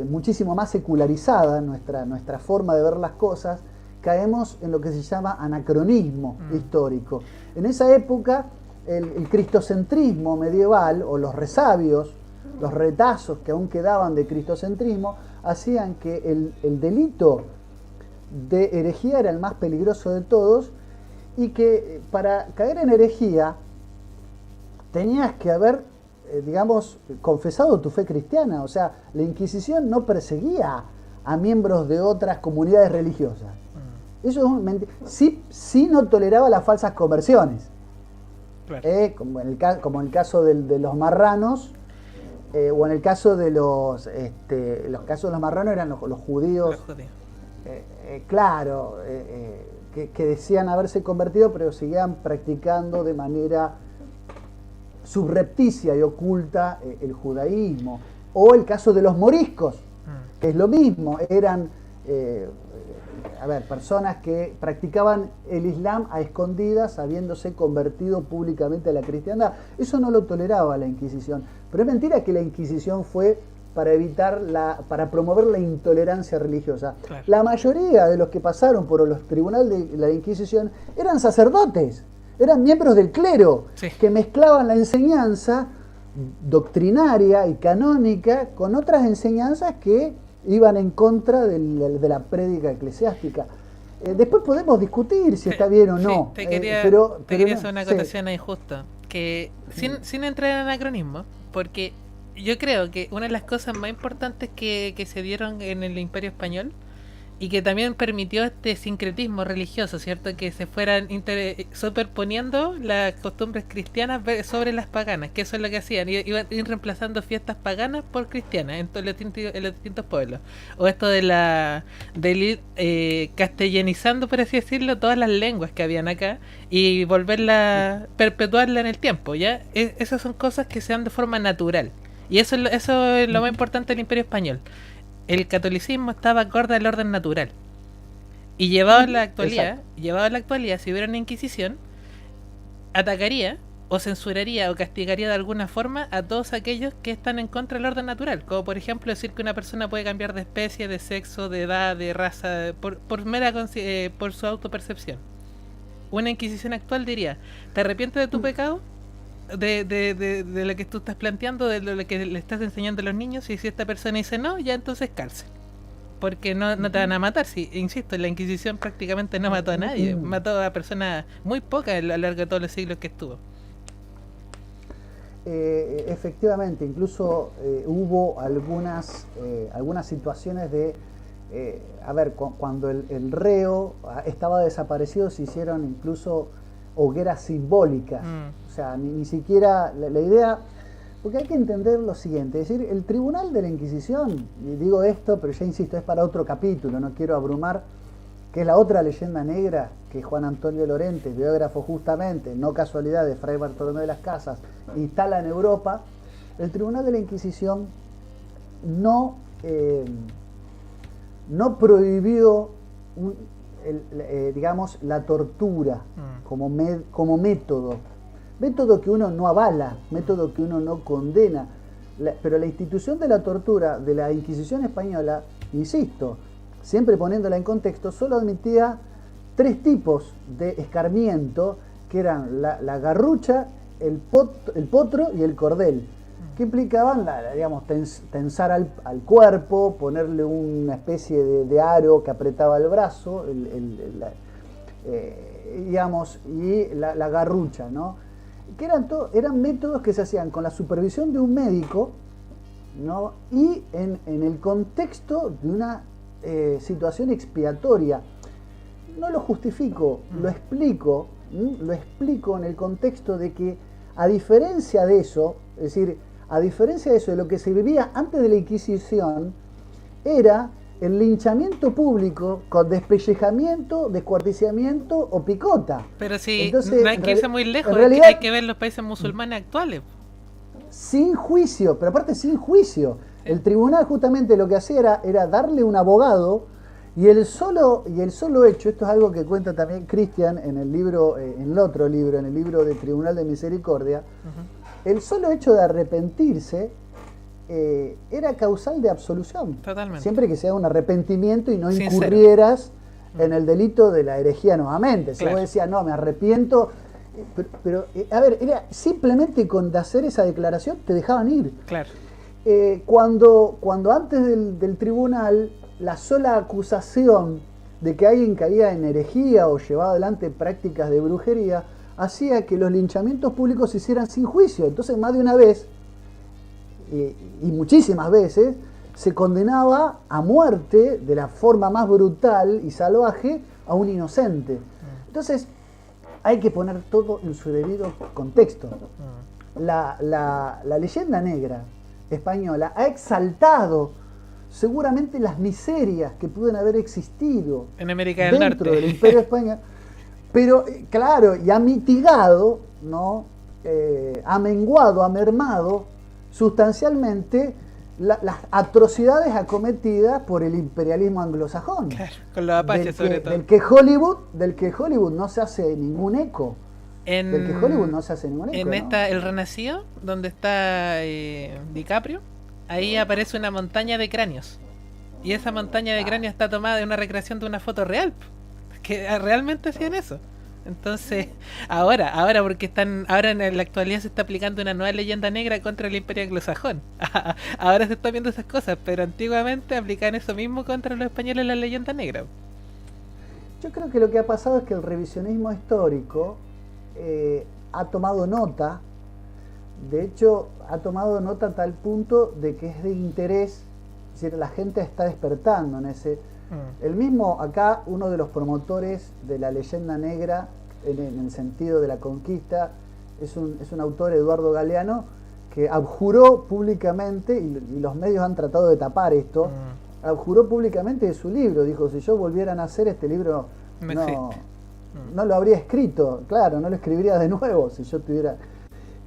muchísimo más secularizada nuestra forma de ver las cosas, caemos en lo que se llama anacronismo histórico. En esa época, el cristocentrismo medieval, o los resabios, los retazos que aún quedaban de cristocentrismo, hacían que el delito de herejía era el más peligroso de todos, y que para caer en herejía tenías que haber, digamos, confesado tu fe cristiana. O sea, la Inquisición no perseguía a miembros de otras comunidades religiosas. Eso es sí no toleraba las falsas conversiones. Claro. Como en el caso de los marranos, o en el caso de los casos de los marranos eran los judíos. Claro, que decían haberse convertido, pero seguían practicando de manera subrepticia y oculta el judaísmo. O el caso de los moriscos, que es lo mismo, eran personas que practicaban el Islam a escondidas, habiéndose convertido públicamente a la cristiandad. Eso no lo toleraba la Inquisición. Pero es mentira que la Inquisición fue para promover la intolerancia religiosa. Claro. La mayoría de los que pasaron por los tribunales de la Inquisición eran sacerdotes, eran miembros del clero, sí, que mezclaban la enseñanza doctrinaria y canónica con otras enseñanzas que iban en contra de la prédica eclesiástica. Después podemos discutir si está bien o no. Sí, te pero quería no, hacer una sí. acotación ahí justo. Que sin entrar en anacronismo, porque yo creo que una de las cosas más importantes que se dieron en el Imperio Español y que también permitió este sincretismo religioso, ¿cierto? Que se fueran superponiendo las costumbres cristianas sobre las paganas, que eso es lo que hacían, iban reemplazando fiestas paganas por cristianas en en los distintos pueblos. O esto de ir castellanizando, por así decirlo, todas las lenguas que habían acá y perpetuarla en el tiempo, ¿ya? Esas son cosas que se dan de forma natural. Y eso es lo más importante del Imperio Español. El catolicismo estaba acorde al orden natural. Y llevado a la actualidad, si hubiera una inquisición, atacaría o censuraría o castigaría de alguna forma a todos aquellos que están en contra del orden natural, como por ejemplo decir que una persona puede cambiar de especie, de sexo, de edad, de raza, por su autopercepción. Una inquisición actual diría: ¿te arrepientes de tu pecado? De lo que tú estás planteando, de lo que le estás enseñando a los niños, y si esta persona dice no, ya entonces cárcel. Porque no te van a matar. Si, insisto, la Inquisición prácticamente no mató a nadie, mató a personas muy pocas a lo largo de todos los siglos que estuvo. Efectivamente, incluso hubo algunas situaciones de, cuando el reo estaba desaparecido, se hicieron incluso hogueras simbólicas. O sea, ni siquiera la idea, porque hay que entender lo siguiente, es decir, el Tribunal de la Inquisición, y digo esto, pero ya insisto, es para otro capítulo, no quiero abrumar, que es la otra leyenda negra que Juan Antonio Lorente, biógrafo justamente, no casualidad, de Fray Bartolomé de las Casas, instala en Europa. El Tribunal de la Inquisición no prohibió digamos, la tortura como método que uno no avala, método que uno no condena, pero la institución de la tortura de la Inquisición española, insisto, siempre poniéndola en contexto, solo admitía 3 tipos de escarmiento, que eran la garrucha, el potro y el cordel, que implicaban, digamos, tensar al cuerpo, ponerle una especie de aro que apretaba el brazo, digamos, y la garrucha, ¿no? Que eran métodos que se hacían con la supervisión de un médico, ¿no? Y en el contexto de una situación expiatoria. No lo justifico, lo explico en el contexto de que, a diferencia de eso, es decir, a diferencia de eso, de lo que se vivía antes de la Inquisición, era el linchamiento público con despellejamiento, descuarticiamiento o picota. Pero si entonces, no hay que irse muy lejos, realidad, hay que ver los países musulmanes actuales. Sin juicio, pero aparte sin juicio. El tribunal justamente lo que hacía era darle un abogado, y el solo hecho, esto es algo que cuenta también Cristian en el libro, en el otro libro, en el libro de Tribunal de Misericordia, el solo hecho de arrepentirse era causal de absolución. Totalmente. Siempre que sea un arrepentimiento y no Sincero. incurrieras en el delito de la herejía nuevamente. Si Claro. vos decías, no, me arrepiento, pero a ver, era simplemente con hacer esa declaración te dejaban ir. Claro. Cuando antes del tribunal, la sola acusación de que alguien caía en herejía o llevaba adelante prácticas de brujería hacía que los linchamientos públicos se hicieran sin juicio. Entonces, más de una vez, y muchísimas veces, se condenaba a muerte de la forma más brutal y salvaje a un inocente. Entonces, hay que poner todo en su debido contexto. La leyenda negra española ha exaltado seguramente las miserias que pueden haber existido en América del Norte, dentro del Imperio Español, pero claro, y ha mitigado, ¿no? Ha menguado, ha mermado sustancialmente las atrocidades acometidas por el imperialismo anglosajón. Claro, con los apaches sobre todo. Del que Hollywood no se hace ningún eco. En El Renacido, donde está DiCaprio, ahí aparece una montaña de cráneos. Y esa montaña de cráneos está tomada de una recreación de una foto real. Que realmente hacían eso. Entonces, ahora porque ahora en la actualidad se está aplicando una nueva leyenda negra contra el imperio anglosajón. Ahora se están viendo esas cosas, pero antiguamente aplicaban eso mismo contra los españoles, la leyenda negra. Yo creo que lo que ha pasado es que el revisionismo histórico ha tomado nota, de hecho ha tomado nota a tal punto de que es de interés, es decir, la gente está despertando en ese... El mismo acá, uno de los promotores de la leyenda negra, en el sentido de la conquista, es un autor, Eduardo Galeano, que abjuró públicamente, y los medios han tratado de tapar esto, abjuró públicamente de su libro, dijo, si yo volviera a nacer este libro no lo habría escrito, claro, no lo escribiría de nuevo si yo tuviera...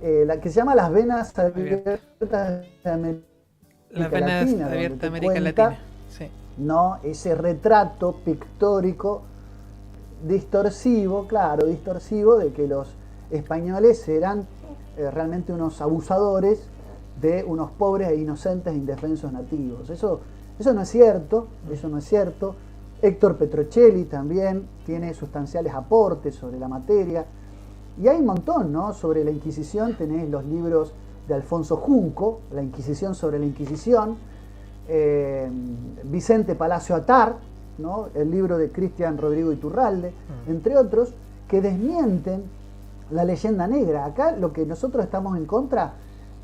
la que se llama Las venas abiertas de América Latina, abiertas de América cuenta, Latina. Sí. ¿no? Ese retrato pictórico distorsivo, claro, distorsivo de que los españoles eran realmente unos abusadores de unos pobres e inocentes e indefensos nativos. Eso no es cierto, eso no es cierto. Héctor Petrocelli también tiene sustanciales aportes sobre la materia. Y hay un montón, ¿no? Sobre la Inquisición tenés los libros de Alfonso Junco, La Inquisición sobre la Inquisición, Vicente Palacio Atar, ¿no? El libro de Cristian Rodrigo Iturralde, entre otros, que desmienten la leyenda negra. Acá lo que nosotros estamos en contra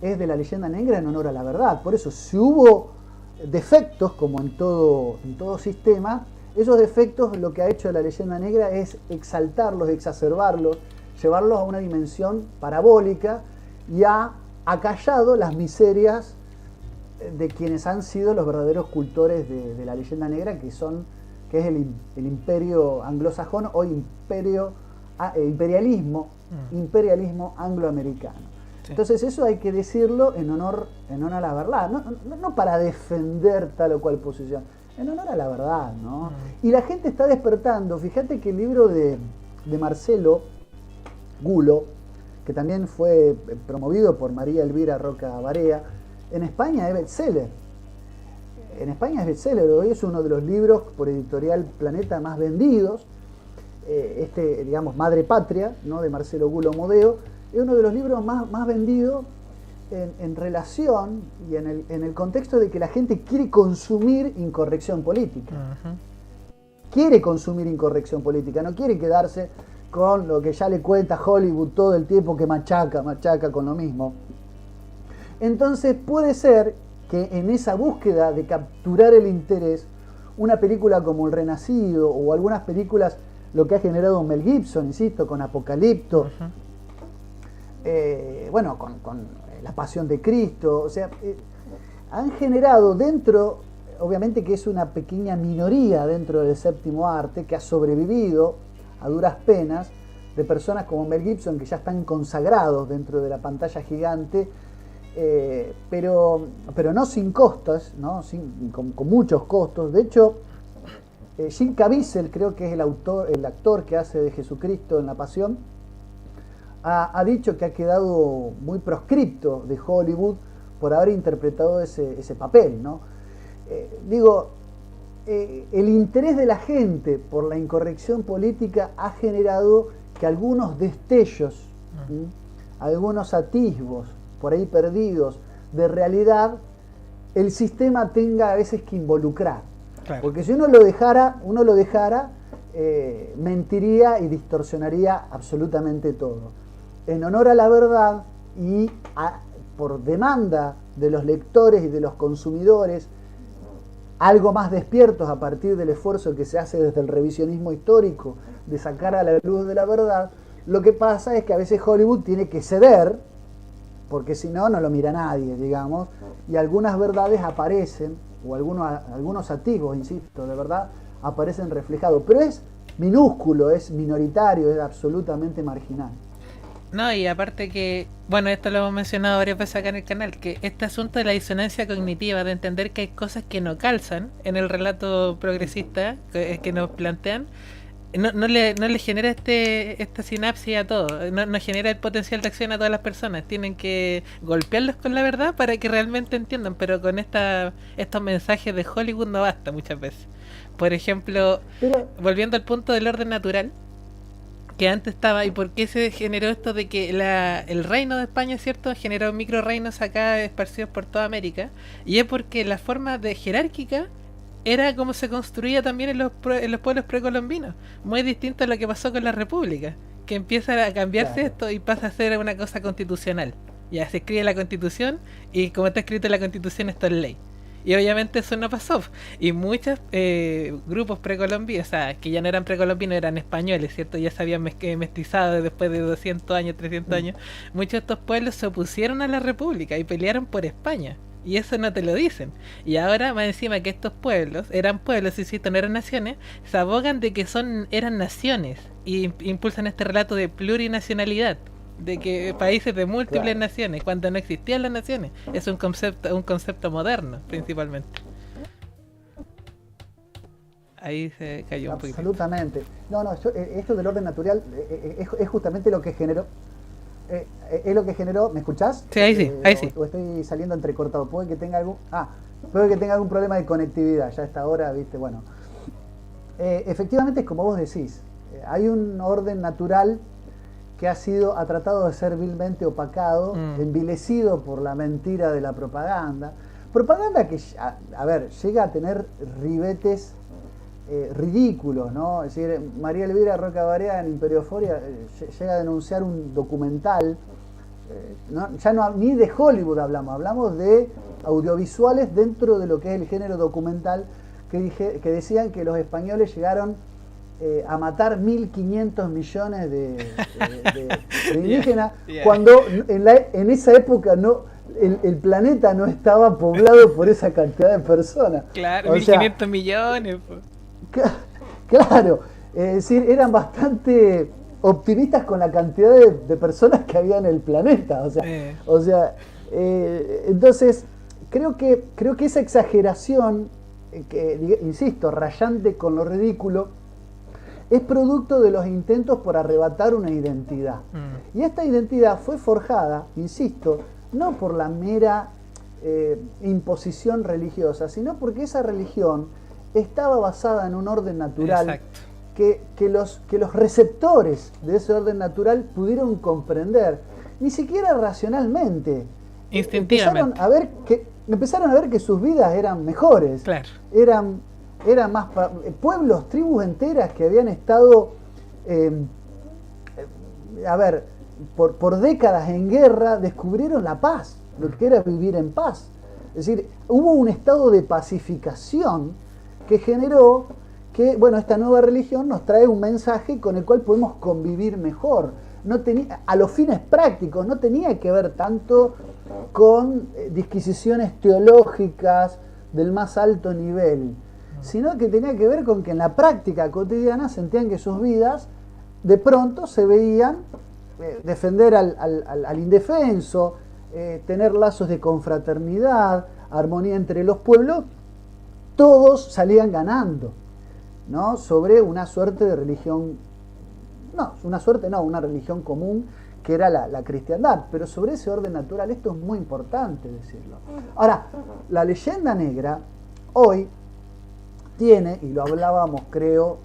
es de la leyenda negra en honor a la verdad. Por eso, si hubo defectos, como en todo sistema, esos defectos lo que ha hecho la leyenda negra es exaltarlos, exacerbarlos, llevarlos a una dimensión parabólica y ha acallado las miserias de quienes han sido los verdaderos cultores de la leyenda negra, que es el imperio anglosajón o imperialismo angloamericano. Sí. Entonces eso hay que decirlo en honor a la verdad, no para defender tal o cual posición, en honor a la verdad, ¿no? Y la gente está despertando. Fíjate que el libro de Marcelo Gulo, que también fue promovido por María Elvira Roca Barea, en España es bestseller. Hoy es uno de los libros por Editorial Planeta más vendidos. Digamos, Madre Patria, ¿no? De Marcelo Gulo Modeo, es uno de los libros más vendidos en relación y en el contexto de que la gente quiere consumir incorrección política. Quiere consumir incorrección política, no quiere quedarse con lo que ya le cuenta Hollywood todo el tiempo, que machaca con lo mismo. Entonces puede ser que en esa búsqueda de capturar el interés, una película como El Renacido o algunas películas, lo que ha generado Mel Gibson, insisto, con Apocalipto, con La Pasión de Cristo, o sea, han generado dentro, obviamente que es una pequeña minoría dentro del séptimo arte, que ha sobrevivido a duras penas, de personas como Mel Gibson, que ya están consagrados dentro de la pantalla gigante, pero no sin costos, ¿no? Con muchos costos. De hecho, Jim Caviezel, creo que es el actor que hace de Jesucristo en La Pasión, ha dicho que ha quedado muy proscripto de Hollywood por haber interpretado ese papel, ¿no? El interés de la gente por la incorrección política ha generado que algunos destellos, algunos atisbos por ahí perdidos de realidad, el sistema tenga a veces que involucrar. Claro. Porque si uno lo dejara, mentiría y distorsionaría absolutamente todo. En honor a la verdad y por demanda de los lectores y de los consumidores, algo más despiertos a partir del esfuerzo que se hace desde el revisionismo histórico de sacar a la luz de la verdad, lo que pasa es que a veces Hollywood tiene que ceder, porque si no, no lo mira nadie, digamos, y algunas verdades aparecen, o algunos atisbos, insisto, de verdad, aparecen reflejados, pero es minúsculo, es minoritario, es absolutamente marginal. No, y aparte que, bueno, esto lo hemos mencionado varias veces acá en el canal, que este asunto de la disonancia cognitiva, de entender que hay cosas que no calzan en el relato progresista que nos plantean, no le genera esta sinapsis a todo, no genera el potencial de acción a todas las personas. Tienen que golpearlos con la verdad para que realmente entiendan, pero con estos mensajes de Hollywood no basta muchas veces. Por ejemplo, volviendo al punto del orden natural, que antes estaba, y por qué se generó esto de que el reino de España, ¿cierto?, generó micro reinos acá esparcidos por toda América, y es porque la forma de jerárquica era como se construía también en los pueblos precolombinos. Muy distinto a lo que pasó con la República, que empieza a cambiarse Claro. esto y pasa a ser una cosa constitucional. Ya se escribe la Constitución y como está escrito en la Constitución esto es ley. Y obviamente eso no pasó. Y muchos grupos precolombinos, o sea, que ya no eran precolombinos, eran españoles, ¿cierto? Ya se habían mestizado después de 200 años, 300 años. Muchos de estos pueblos se opusieron a la República y pelearon por España. Y eso no te lo dicen. Y ahora, más encima que estos pueblos, eran pueblos, insisto, no eran naciones, se abogan de que eran naciones. Y impulsan este relato de plurinacionalidad. De que países de múltiples Claro. naciones, cuando no existían las naciones. Es un concepto moderno, principalmente. Ahí se cayó un poquitito. Absolutamente. No, no, esto del orden natural es justamente lo que generó. Es lo que generó. ¿Me escuchás? Sí, ahí sí, ahí sí. O estoy saliendo entrecortado. Puede que tenga algún problema de conectividad. Ya a esta hora, viste, bueno. Efectivamente, es como vos decís. Hay un orden natural que ha tratado de ser vilmente opacado, envilecido por la mentira de la propaganda. Propaganda que, a ver, llega a tener ribetes ridículos, ¿no? Es decir, María Elvira Roca Barea en Imperioforia llega a denunciar un documental, ya no ni de Hollywood hablamos de audiovisuales dentro de lo que es el género documental, que decían que los españoles llegaron a matar 1.500 millones de indígenas, cuando en esa época el planeta no estaba poblado por esa cantidad de personas. Claro, 1.500 millones. Claro, es decir, eran bastante optimistas con la cantidad de personas que había en el planeta. Entonces, creo que esa exageración, insisto, rayante con lo ridículo, es producto de los intentos por arrebatar una identidad. Y esta identidad fue forjada, insisto, no por la mera imposición religiosa, sino porque esa religión estaba basada en un orden natural que los receptores de ese orden natural pudieron comprender, ni siquiera racionalmente. Instintivamente. Empezaron a ver que sus vidas eran mejores. Claro. Eran más pueblos, tribus enteras que habían estado por décadas en guerra, descubrieron la paz, lo que era vivir en paz. Es decir, hubo un estado de pacificación que generó que, bueno, esta nueva religión nos trae un mensaje con el cual podemos convivir mejor. A los fines prácticos, no tenía que ver tanto con disquisiciones teológicas del más alto nivel, sino que tenía que ver con que en la práctica cotidiana sentían que sus vidas de pronto se veían defender al indefenso, tener lazos de confraternidad, armonía entre los pueblos, todos salían ganando, ¿no? Sobre una suerte de religión, una religión común que era la cristiandad, pero sobre ese orden natural. Esto es muy importante decirlo. Ahora, la leyenda negra hoy tiene, y lo hablábamos creo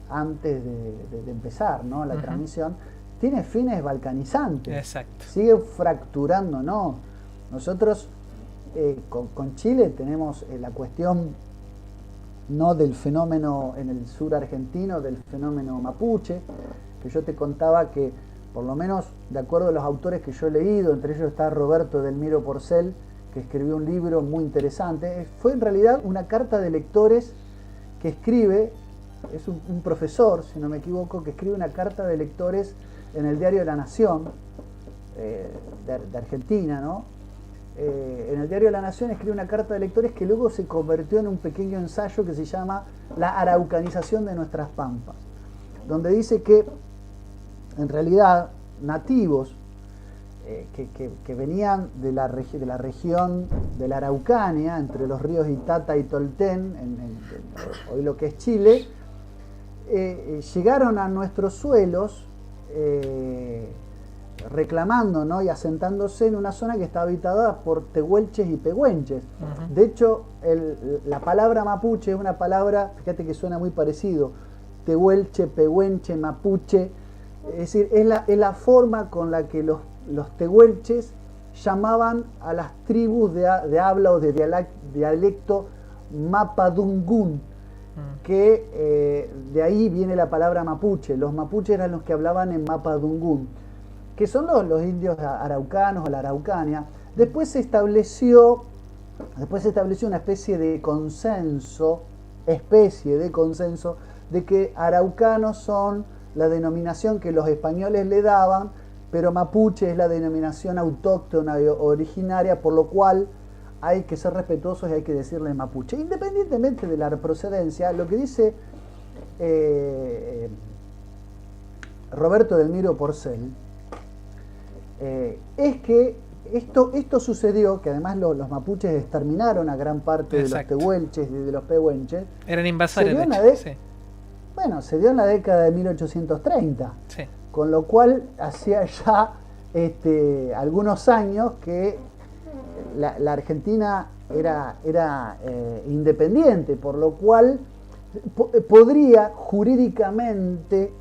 antes de empezar, ¿no?, la transmisión, tiene fines balcanizantes. Exacto. Sigue fracturando, ¿no? Nosotros con Chile tenemos la cuestión, no del fenómeno en el sur argentino, del fenómeno mapuche, que yo te contaba que, por lo menos de acuerdo a los autores que yo he leído, entre ellos está Roberto Edelmiro Porcel, que escribió un libro muy interesante. Fue en realidad una carta de lectores que escribe, es un profesor, si no me equivoco, que escribe una carta de lectores en el diario La Nación, de Argentina, ¿no? En el diario La Nación escribe una carta de lectores que luego se convirtió en un pequeño ensayo que se llama La araucanización de nuestras pampas, donde dice que en realidad nativos que venían de la región de la Araucanía, entre los ríos Itata y Tolten, hoy lo que es Chile, llegaron a nuestros suelos reclamando, ¿no?, y asentándose en una zona que está habitada por tehuelches y pehuenches. De hecho, la palabra mapuche es una palabra, fíjate que suena muy parecido, tehuelche, pehuenche, mapuche, es decir, es la forma con la que los tehuelches llamaban a las tribus de habla o de dialecto Mapadungun, que de ahí viene la palabra mapuche. Los mapuches eran los que hablaban en Mapadungun, que son los indios araucanos o la Araucania. Después se estableció una especie de consenso de que araucanos son la denominación que los españoles le daban, pero mapuche es la denominación autóctona originaria, por lo cual hay que ser respetuosos y hay que decirle mapuche. Independientemente de la procedencia, lo que dice Roberto Delmiro Porcel es que esto sucedió, que además los mapuches exterminaron a gran parte de los tehuelches y de los pehuenches. Eran invasores, Bueno, se dio en la década de 1830, sí. Con lo cual hacía ya algunos años que la Argentina era independiente, por lo cual podría jurídicamente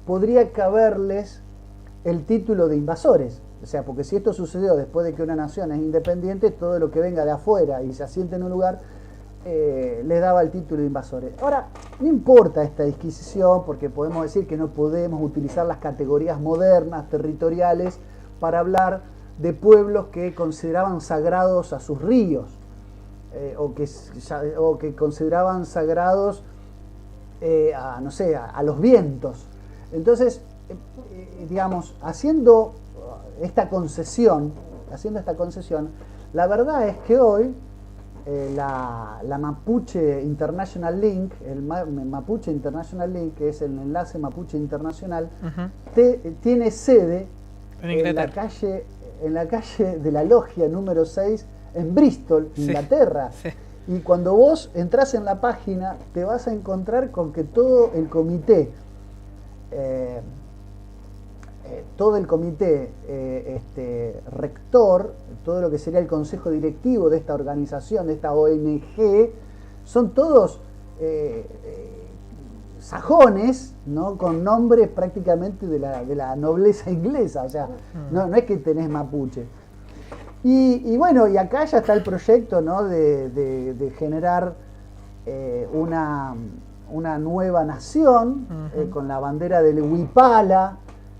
podría caberles el título de invasores. O sea, porque si esto sucedió después de que una nación es independiente, todo lo que venga de afuera y se asiente en un lugar les daba el título de invasores. Ahora, no importa esta disquisición, porque podemos decir que no podemos utilizar las categorías modernas, territoriales, para hablar de pueblos que consideraban sagrados a sus ríos, o que consideraban sagrados a los vientos. Entonces, digamos, haciendo esta concesión, la verdad es que hoy la Mapuche International Link, el Mapuche International Link, que es el enlace Mapuche Internacional, tiene sede en la calle de la Logia número 6 en Bristol, Inglaterra. Sí. Y cuando vos entras en la página, te vas a encontrar con que todo el comité rector, todo lo que sería el consejo directivo de esta organización, de esta ONG, son todos sajones, ¿no? Con nombres prácticamente de la nobleza inglesa, o sea, no es que tenés mapuche. Y bueno, y acá ya está el proyecto, ¿no? de generar una nueva nación, con la bandera del Huipala,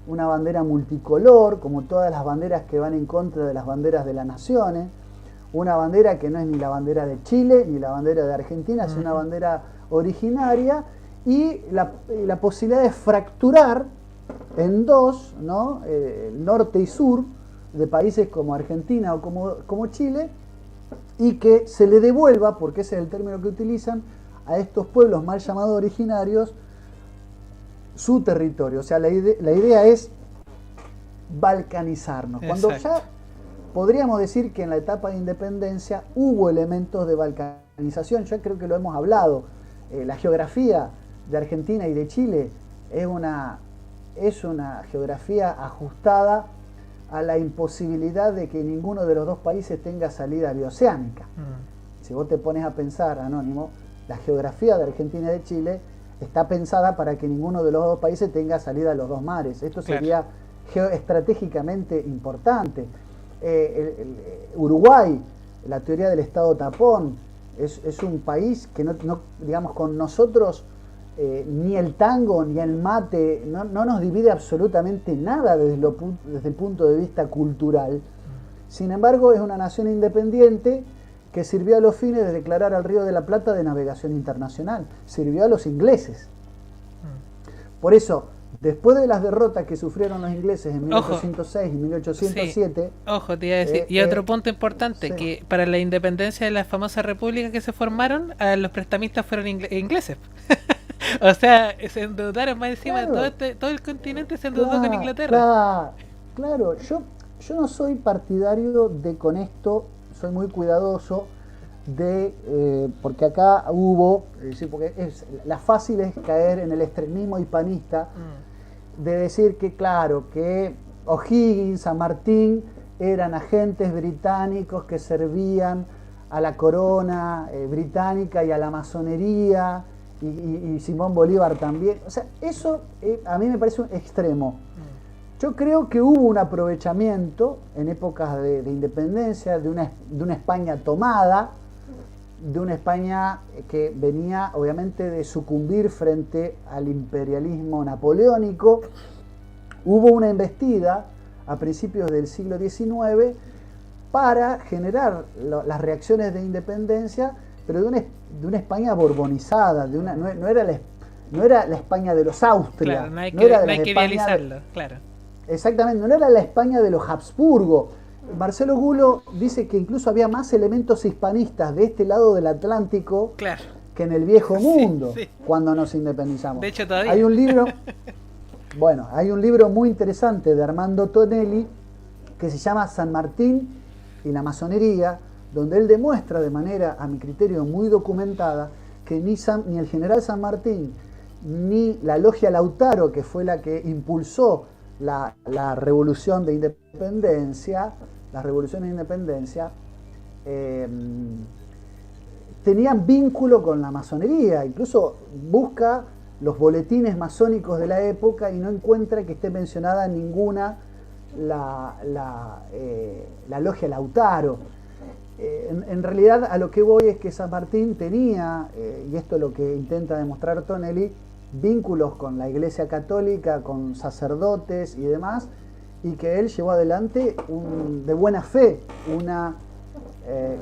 una bandera multicolor, como todas las banderas que van en contra de las banderas de las naciones, una bandera que no es ni la bandera de Chile ni la bandera de Argentina, es una bandera originaria, y la posibilidad de fracturar en dos, ¿no? Norte y sur, de países como Argentina o como Chile, y que se le devuelva, porque ese es el término que utilizan, a estos pueblos mal llamados originarios, su territorio. O sea, la idea es balcanizarnos. Exacto. Cuando ya podríamos decir que en la etapa de independencia hubo elementos de balcanización, yo creo que lo hemos hablado. La geografía de Argentina y de Chile es una geografía ajustada a la imposibilidad de que ninguno de los dos países tenga salida bioceánica. Si vos te pones a pensar, Anónimo, la geografía de Argentina y de Chile está pensada para que ninguno de los dos países tenga salida a los dos mares. Esto sería geoestratégicamente importante. Uruguay, la teoría del Estado tapón, es un país que no digamos, con nosotros ni el tango ni el mate no nos divide absolutamente nada desde el punto de vista cultural. Sin embargo, es una nación independiente que sirvió a los fines de declarar al Río de la Plata de navegación internacional. Sirvió a los ingleses. Por eso, después de las derrotas que sufrieron los ingleses en 1806 y 1807... Ojo, te iba a decir. Y otro punto importante, que para la independencia de las famosas repúblicas que se formaron, los prestamistas fueron ingleses. O sea, se endeudaron más encima, todo el continente se endeudó con Inglaterra. Claro. Yo no soy partidario de con esto, soy muy cuidadoso porque acá hubo, porque la fácil es caer en el extremismo hispanista de decir que claro, que O'Higgins, San Martín eran agentes británicos que servían a la corona británica y a la masonería, y Simón Bolívar también. O sea, eso a mí me parece un extremo. Yo creo que hubo un aprovechamiento en épocas de independencia, de una España tomada, de una España que venía obviamente de sucumbir frente al imperialismo napoleónico. Hubo una embestida a principios del siglo XIX para generar las reacciones de independencia, pero de una España borbonizada, no era la España de los Austrias. Claro, no hay no que idealizarlo, claro. Exactamente, no era la España de los Habsburgo. Marcelo Gulo dice que incluso había más elementos hispanistas de este lado del Atlántico, claro, que en el viejo mundo, sí, sí, cuando nos independizamos. De hecho, todavía. Hay un libro, bueno, hay un libro muy interesante de Armando Tonelli que se llama San Martín y la masonería, donde él demuestra de manera, a mi criterio, muy documentada, que ni el general San Martín ni la logia Lautaro, que fue la que impulsó la revolución de independencia, tenían vínculo con la masonería. Incluso busca los boletines masónicos de la época y no encuentra que esté mencionada ninguna la logia Lautaro. En realidad, a lo que voy es que San Martín tenía, y esto es lo que intenta demostrar Tonelli, vínculos con la Iglesia Católica, con sacerdotes y demás, y que él llevó adelante de buena fe una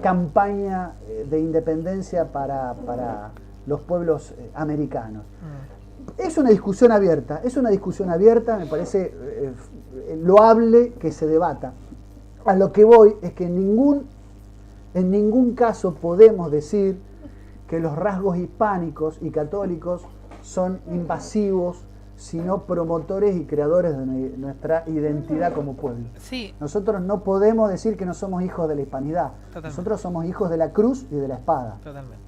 campaña de independencia para los pueblos americanos. Es una discusión abierta, me parece loable que se debata. A lo que voy es que en ningún caso podemos decir que los rasgos hispánicos y católicos son invasivos, sino promotores y creadores de nuestra identidad como pueblo. Sí. Nosotros no podemos decir que no somos hijos de la hispanidad. Totalmente. Nosotros somos hijos de la cruz y de la espada. Totalmente.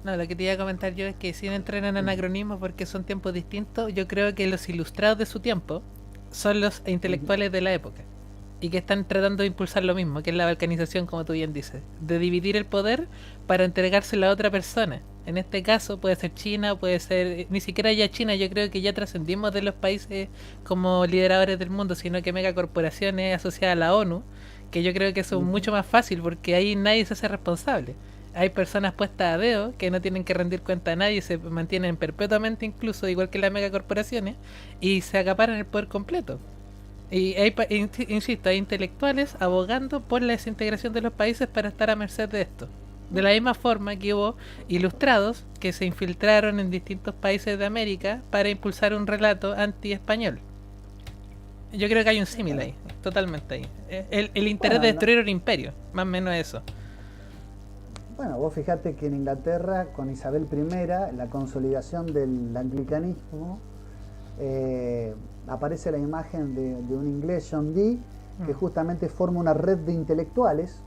No, lo que te iba a comentar yo es que sin entrar en anacronismo, porque son tiempos distintos, yo creo que los ilustrados de su tiempo son los intelectuales de la época y que están tratando de impulsar lo mismo, que es la balcanización, como tú bien dices, de dividir el poder para entregárselo a otra persona. En este caso puede ser China, puede ser ni siquiera ya China. Yo creo que ya trascendimos de los países como lideradores del mundo, sino que megacorporaciones asociadas a la ONU, que yo creo que eso es mucho más fácil porque ahí nadie se hace responsable. Hay personas puestas a dedo que no tienen que rendir cuenta a nadie, se mantienen perpetuamente, incluso igual que las megacorporaciones, y se acaparan el poder completo. Y hay, insisto, hay intelectuales abogando por la desintegración de los países para estar a merced de esto. De la misma forma que hubo ilustrados que se infiltraron en distintos países de América para impulsar un relato anti-español. Yo creo que hay un símil ahí, totalmente ahí. El interés de destruir un imperio, más o menos eso. Bueno, vos fijate que en Inglaterra, con Isabel I, la consolidación del anglicanismo, aparece la imagen de un inglés, John Dee, que justamente forma una red de intelectuales,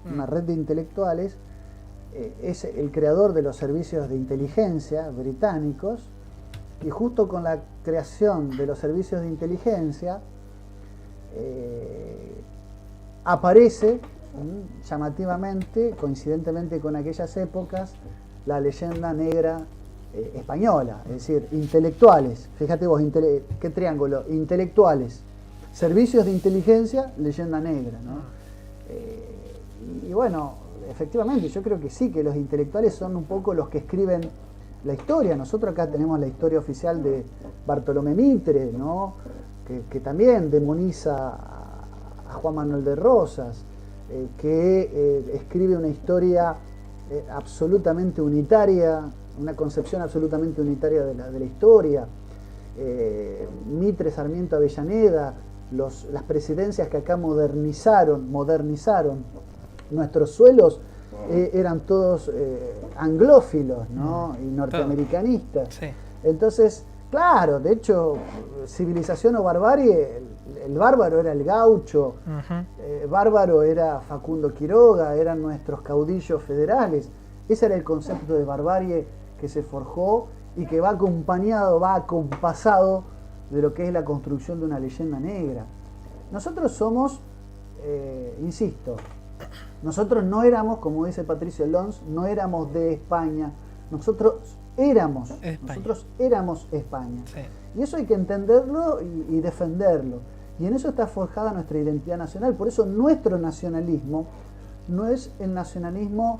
es el creador de los servicios de inteligencia británicos, y justo con la creación de los servicios de inteligencia aparece llamativamente, coincidentemente con aquellas épocas, la leyenda negra española, es decir, intelectuales, fíjate vos, qué triángulo, intelectuales, servicios de inteligencia, leyenda negra, ¿no? Y bueno, efectivamente, yo creo que sí, que los intelectuales son un poco los que escriben la historia. Nosotros acá tenemos la historia oficial de Bartolomé Mitre, ¿no? Que también demoniza a Juan Manuel de Rosas, que escribe una historia absolutamente unitaria, una concepción absolutamente unitaria de la historia. Mitre, Sarmiento, Avellaneda, las presidencias que acá modernizaron nuestros suelos, eran todos anglófilos, ¿no? Y norteamericanistas. Sí. Entonces, claro, de hecho, civilización o barbarie, el bárbaro era el gaucho, bárbaro era Facundo Quiroga, eran nuestros caudillos federales. Ese era el concepto de barbarie que se forjó y que va acompasado de lo que es la construcción de una leyenda negra. Nosotros somos, insisto, nosotros no éramos, como dice Patricio Lons, no éramos de España, nosotros éramos España. Sí. Y eso hay que entenderlo y defenderlo. Y en eso está forjada nuestra identidad nacional. Por eso nuestro nacionalismo no es el nacionalismo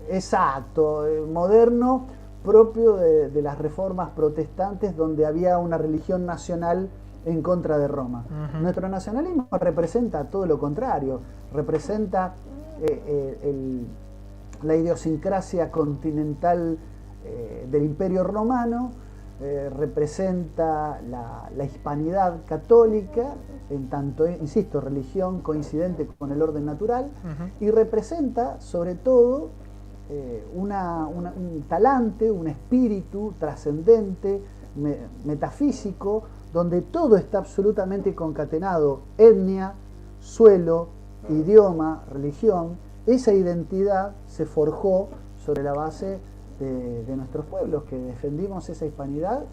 exacto, moderno, propio de las reformas protestantes, donde había una religión nacional en contra de Roma. Nuestro nacionalismo representa todo lo contrario, representa la idiosincrasia continental del Imperio Romano, representa la hispanidad católica, en tanto, insisto, religión coincidente con el orden natural, y representa sobre todo un talante, un espíritu trascendente, metafísico, donde todo está absolutamente concatenado: etnia, suelo, idioma, religión. Esa identidad se forjó sobre la base de nuestros pueblos, que defendimos esa hispanidad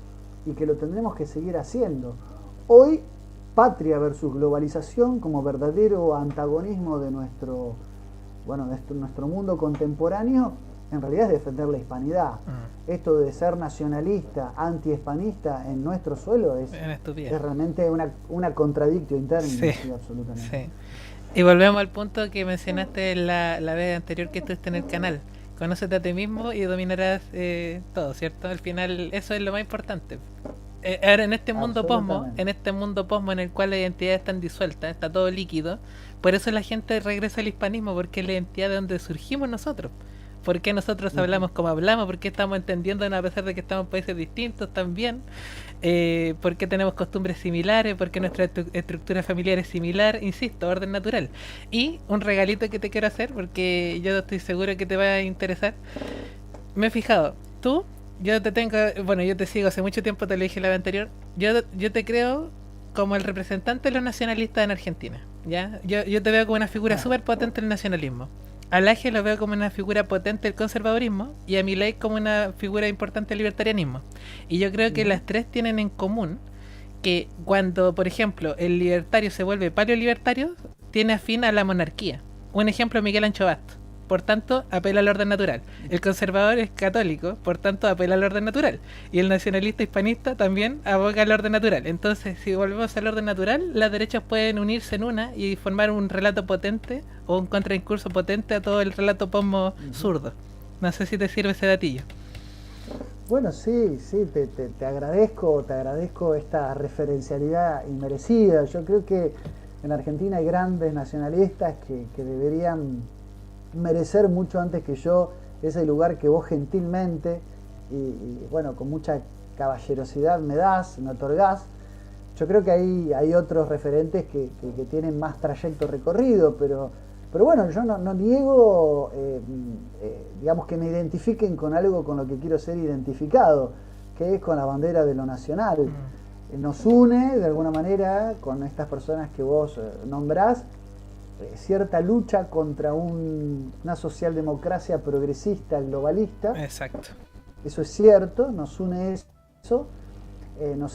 y que lo tendremos que seguir haciendo. Hoy, patria versus globalización como verdadero antagonismo de nuestro mundo contemporáneo, en realidad es defender la hispanidad. Esto de ser nacionalista, anti-hispanista en nuestro suelo es realmente una contradicción interna. Sí, sí, absolutamente. Sí. Y volvemos al punto que mencionaste la vez anterior que estuviste en el canal. Conócete a ti mismo y dominarás todo, ¿cierto? Al final eso es lo más importante. Ahora en este mundo posmo, en el cual las identidades están disueltas, está todo líquido, por eso la gente regresa al hispanismo, porque es la identidad de donde surgimos nosotros. ¿Por qué nosotros hablamos como hablamos? ¿Por qué estamos entendiéndonos a pesar de que estamos en países distintos también? ¿Por qué tenemos costumbres similares? ¿Por qué nuestra estructura familiar es similar? Insisto, orden natural. Y un regalito que te quiero hacer, porque yo estoy seguro que te va a interesar. Me he fijado, yo te sigo hace mucho tiempo, te lo dije la vez anterior. Yo te creo como el representante de los nacionalistas en Argentina, ¿ya? Yo te veo como una figura súper potente del nacionalismo. A Laje lo veo como una figura potente del conservadurismo y a Milei como una figura importante del libertarianismo. Y yo creo que las tres tienen en común que cuando, por ejemplo, el libertario se vuelve paleolibertario, tiene afín a la monarquía. Un ejemplo, Miguel Ancho Bastos. Por tanto, apela al orden natural. El conservador es católico, por tanto, apela al orden natural. Y el nacionalista hispanista también aboga al orden natural. Entonces, si volvemos al orden natural, las derechas pueden unirse en una y formar un relato potente o un contraincurso potente a todo el relato posmo zurdo. No sé si te sirve ese datillo. Bueno, sí, te agradezco esta referencialidad inmerecida. Yo creo que en Argentina hay grandes nacionalistas que deberían merecer mucho antes que yo ese lugar que vos gentilmente y bueno, con mucha caballerosidad me otorgás. Yo creo que hay otros referentes que tienen más trayecto recorrido, pero bueno, yo no niego, digamos, que me identifiquen con algo con lo que quiero ser identificado, que es con la bandera de lo nacional. Nos une de alguna manera con estas personas que vos nombrás, cierta lucha contra una socialdemocracia progresista, globalista. Exacto. Eso es cierto, nos une eso. Nos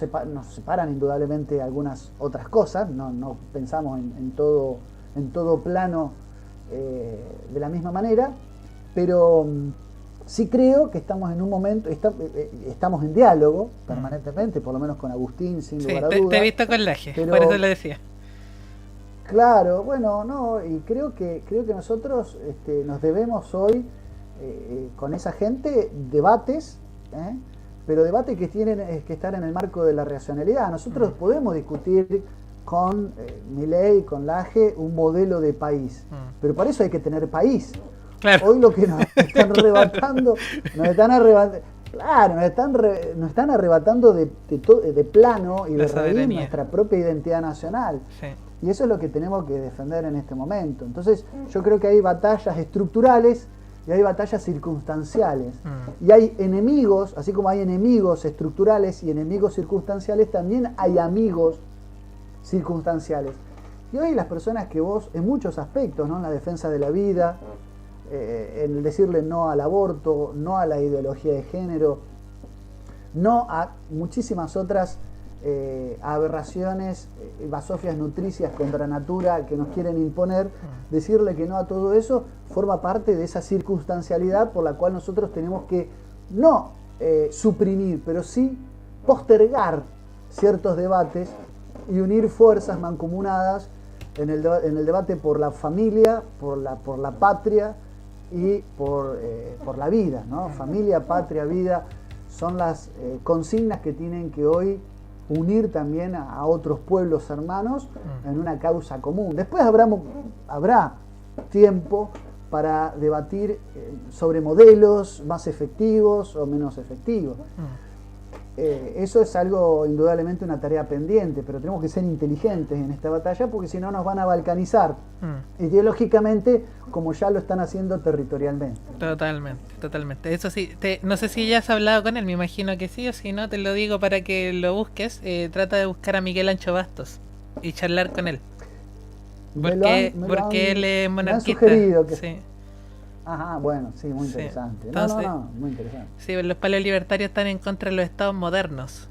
separan indudablemente algunas otras cosas, no pensamos en todo plano de la misma manera, pero sí creo que estamos en un momento, estamos en diálogo permanentemente, por lo menos con Agustín, sin lugar a dudas. Te he visto con Laje, por eso lo decía. Claro, bueno, no, y creo que nosotros nos debemos hoy con esa gente debates, pero debates que tienen que estar en el marco de la racionalidad. Nosotros podemos discutir con Milei, con Laje, un modelo de país, pero para eso hay que tener país. Claro. Hoy lo que nos están arrebatando, nos están arrebatando de plano y de raíz nuestra propia identidad nacional. Sí. Y eso es lo que tenemos que defender en este momento. Entonces, yo creo que hay batallas estructurales y hay batallas circunstanciales. Y hay enemigos, así como hay enemigos estructurales y enemigos circunstanciales, también hay amigos circunstanciales. Y hoy las personas que vos, en muchos aspectos, ¿no? En la defensa de la vida, en el decirle no al aborto, no a la ideología de género, no a muchísimas otras aberraciones, basofias nutricias contra natura que nos quieren imponer, decirle que no a todo eso forma parte de esa circunstancialidad por la cual nosotros tenemos que no suprimir, pero sí postergar ciertos debates y unir fuerzas mancomunadas en el debate por la familia, por la patria, y por la vida, ¿no? Familia, patria, vida, son las consignas que tienen que hoy unir también a otros pueblos hermanos en una causa común. Después habrá tiempo para debatir sobre modelos más efectivos o menos efectivos. Eso es algo, indudablemente, una tarea pendiente, pero tenemos que ser inteligentes en esta batalla porque si no nos van a balcanizar ideológicamente como ya lo están haciendo territorialmente. Totalmente. Eso sí, no sé si ya has hablado con él, me imagino que sí, o si no, te lo digo para que lo busques. Trata de buscar a Miguel Ancho Bastos y charlar con él. Porque él es monarquista. Me han sugerido que... Sí. Ajá, bueno, sí, muy interesante. Sí. Entonces, muy interesante. Sí, los paleolibertarios están en contra de los estados modernos.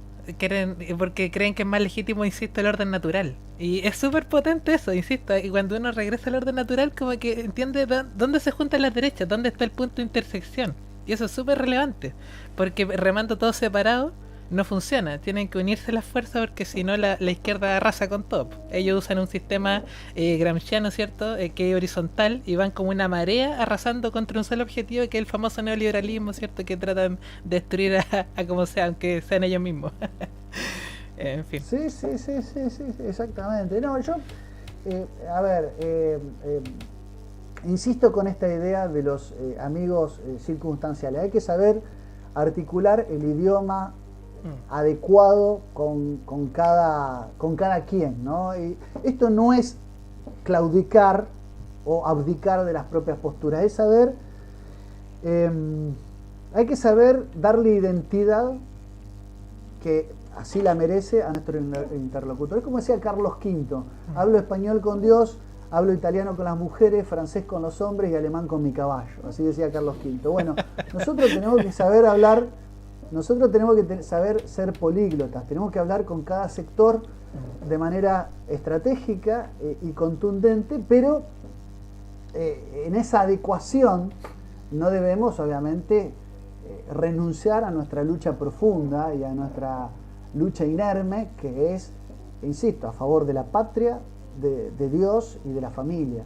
Porque creen que es más legítimo, insisto, el orden natural. Y es súper potente eso, insisto. Y cuando uno regresa al orden natural, como que entiende dónde se juntan las derechas, dónde está el punto de intersección. Y eso es súper relevante. Porque remando todo separado no funciona. Tienen que unirse las fuerzas porque si no la izquierda arrasa con todo. Ellos usan un sistema gramsciano, ¿cierto? Que es horizontal y van como una marea arrasando contra un solo objetivo, que es el famoso neoliberalismo, ¿cierto? Que tratan de destruir a como sea, aunque sean ellos mismos. En fin. Sí, exactamente. No, yo, insisto con esta idea de los amigos circunstanciales. Hay que saber articular el idioma adecuado con cada quien, ¿no? Y esto no es claudicar o abdicar de las propias posturas, es saber, hay que saber darle identidad que así la merece a nuestro interlocutor. Es como decía Carlos V, hablo español con Dios, hablo italiano con las mujeres, francés con los hombres y alemán con mi caballo, así decía Carlos V. Bueno, nosotros tenemos que saber hablar. Nosotros tenemos que saber ser políglotas, tenemos que hablar con cada sector de manera estratégica y contundente, pero en esa adecuación no debemos, obviamente, renunciar a nuestra lucha profunda y a nuestra lucha inerme, que es, insisto, a favor de la patria, de Dios y de la familia.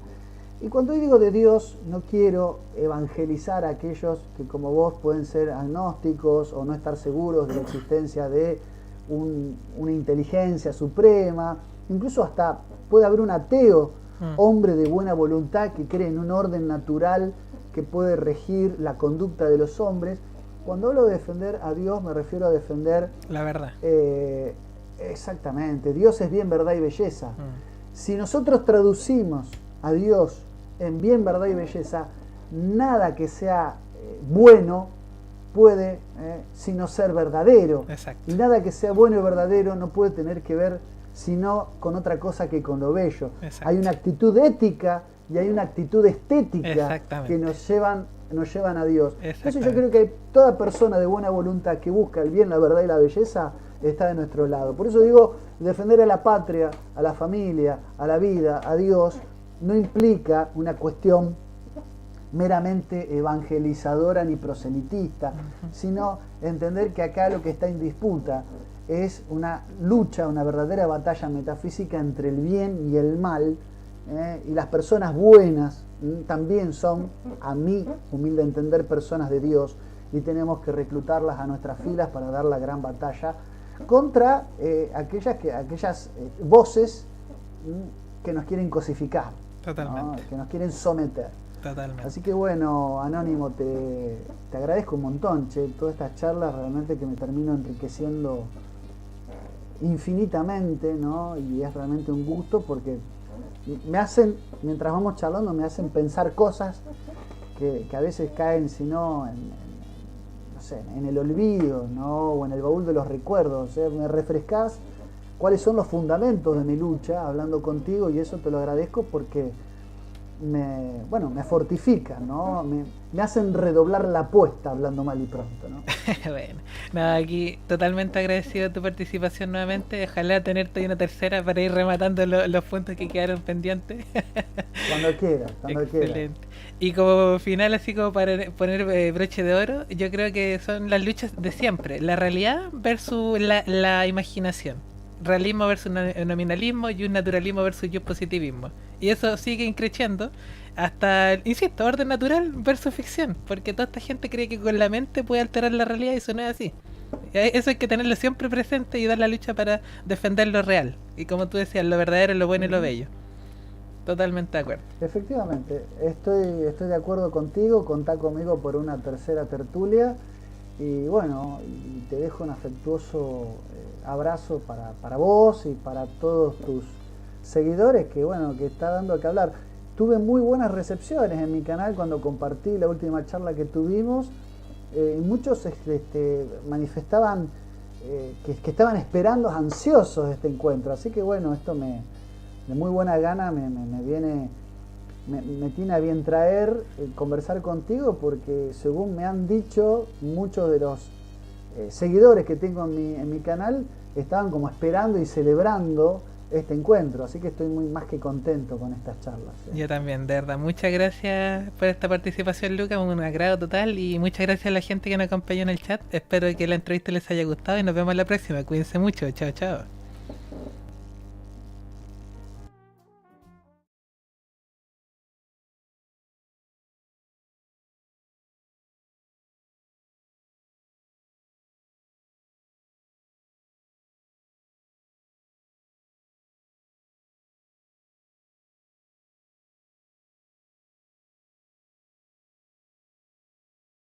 Y cuando digo de Dios, no quiero evangelizar a aquellos que como vos pueden ser agnósticos o no estar seguros de la existencia de una inteligencia suprema. Incluso hasta puede haber un ateo, hombre de buena voluntad, que cree en un orden natural que puede regir la conducta de los hombres. Cuando hablo de defender a Dios, me refiero a defender... la verdad. Exactamente. Dios es bien, verdad y belleza. Si nosotros traducimos a Dios en bien, verdad y belleza, nada que sea bueno puede sino ser verdadero. Exacto. Y nada que sea bueno y verdadero no puede tener que ver sino con otra cosa que con lo bello. Exacto. Hay una actitud ética y hay una actitud estética que nos llevan a Dios. Entonces yo creo que toda persona de buena voluntad que busca el bien, la verdad y la belleza está de nuestro lado. Por eso digo, defender a la patria, a la familia, a la vida, a Dios, no implica una cuestión meramente evangelizadora ni proselitista, sino entender que acá lo que está en disputa es una lucha, una verdadera batalla metafísica entre el bien y el mal, y las personas buenas también son, a mi humilde entender, personas de Dios, y tenemos que reclutarlas a nuestras filas para dar la gran batalla contra aquellas voces que nos quieren cosificar, ¿no? Que nos quieren someter. Totalmente. Así que bueno, Anónimo, te agradezco un montón, todas estas charlas realmente que me termino enriqueciendo infinitamente, ¿no? Y es realmente un gusto porque me hacen, mientras vamos charlando, me hacen pensar cosas que a veces caen, si no, en el olvido, ¿no? O en el baúl de los recuerdos. Me refrescás cuáles son los fundamentos de mi lucha hablando contigo, y eso te lo agradezco porque me fortifica, ¿no? Me hacen redoblar la apuesta hablando mal y pronto, ¿no? Bueno, nada, aquí totalmente agradecido de tu participación nuevamente. Ojalá tenerte una tercera para ir rematando los puntos que quedaron pendientes. Cuando quieras. Excelente. Y como final, así como para poner broche de oro, yo creo que son las luchas de siempre: la realidad versus la imaginación, realismo versus nominalismo, y un naturalismo versus un positivismo. Y eso sigue increciendo. hasta, insisto, orden natural versus ficción, porque toda esta gente cree que con la mente puede alterar la realidad y eso no es así. Eso hay que tenerlo siempre presente y dar la lucha para defender lo real. Y como tú decías, lo verdadero, lo bueno y lo bello. Totalmente de acuerdo. Efectivamente, estoy de acuerdo contigo, contá conmigo por una tercera tertulia y bueno, y te dejo un afectuoso abrazo para vos y para todos tus seguidores que bueno, que está dando que hablar. Tuve muy buenas recepciones en mi canal cuando compartí la última charla que tuvimos. Muchos manifestaban que estaban esperando ansiosos este encuentro, así que bueno, esto de muy buena gana me tiene a bien traer conversar contigo porque según me han dicho muchos de los seguidores que tengo en mi canal estaban como esperando y celebrando este encuentro, así que estoy muy más que contento con estas charlas. Yo también, de verdad. Muchas gracias por esta participación, Lucas, un agrado total y muchas gracias a la gente que nos acompañó en el chat. Espero que la entrevista les haya gustado y nos vemos la próxima. Cuídense mucho, chao, chao.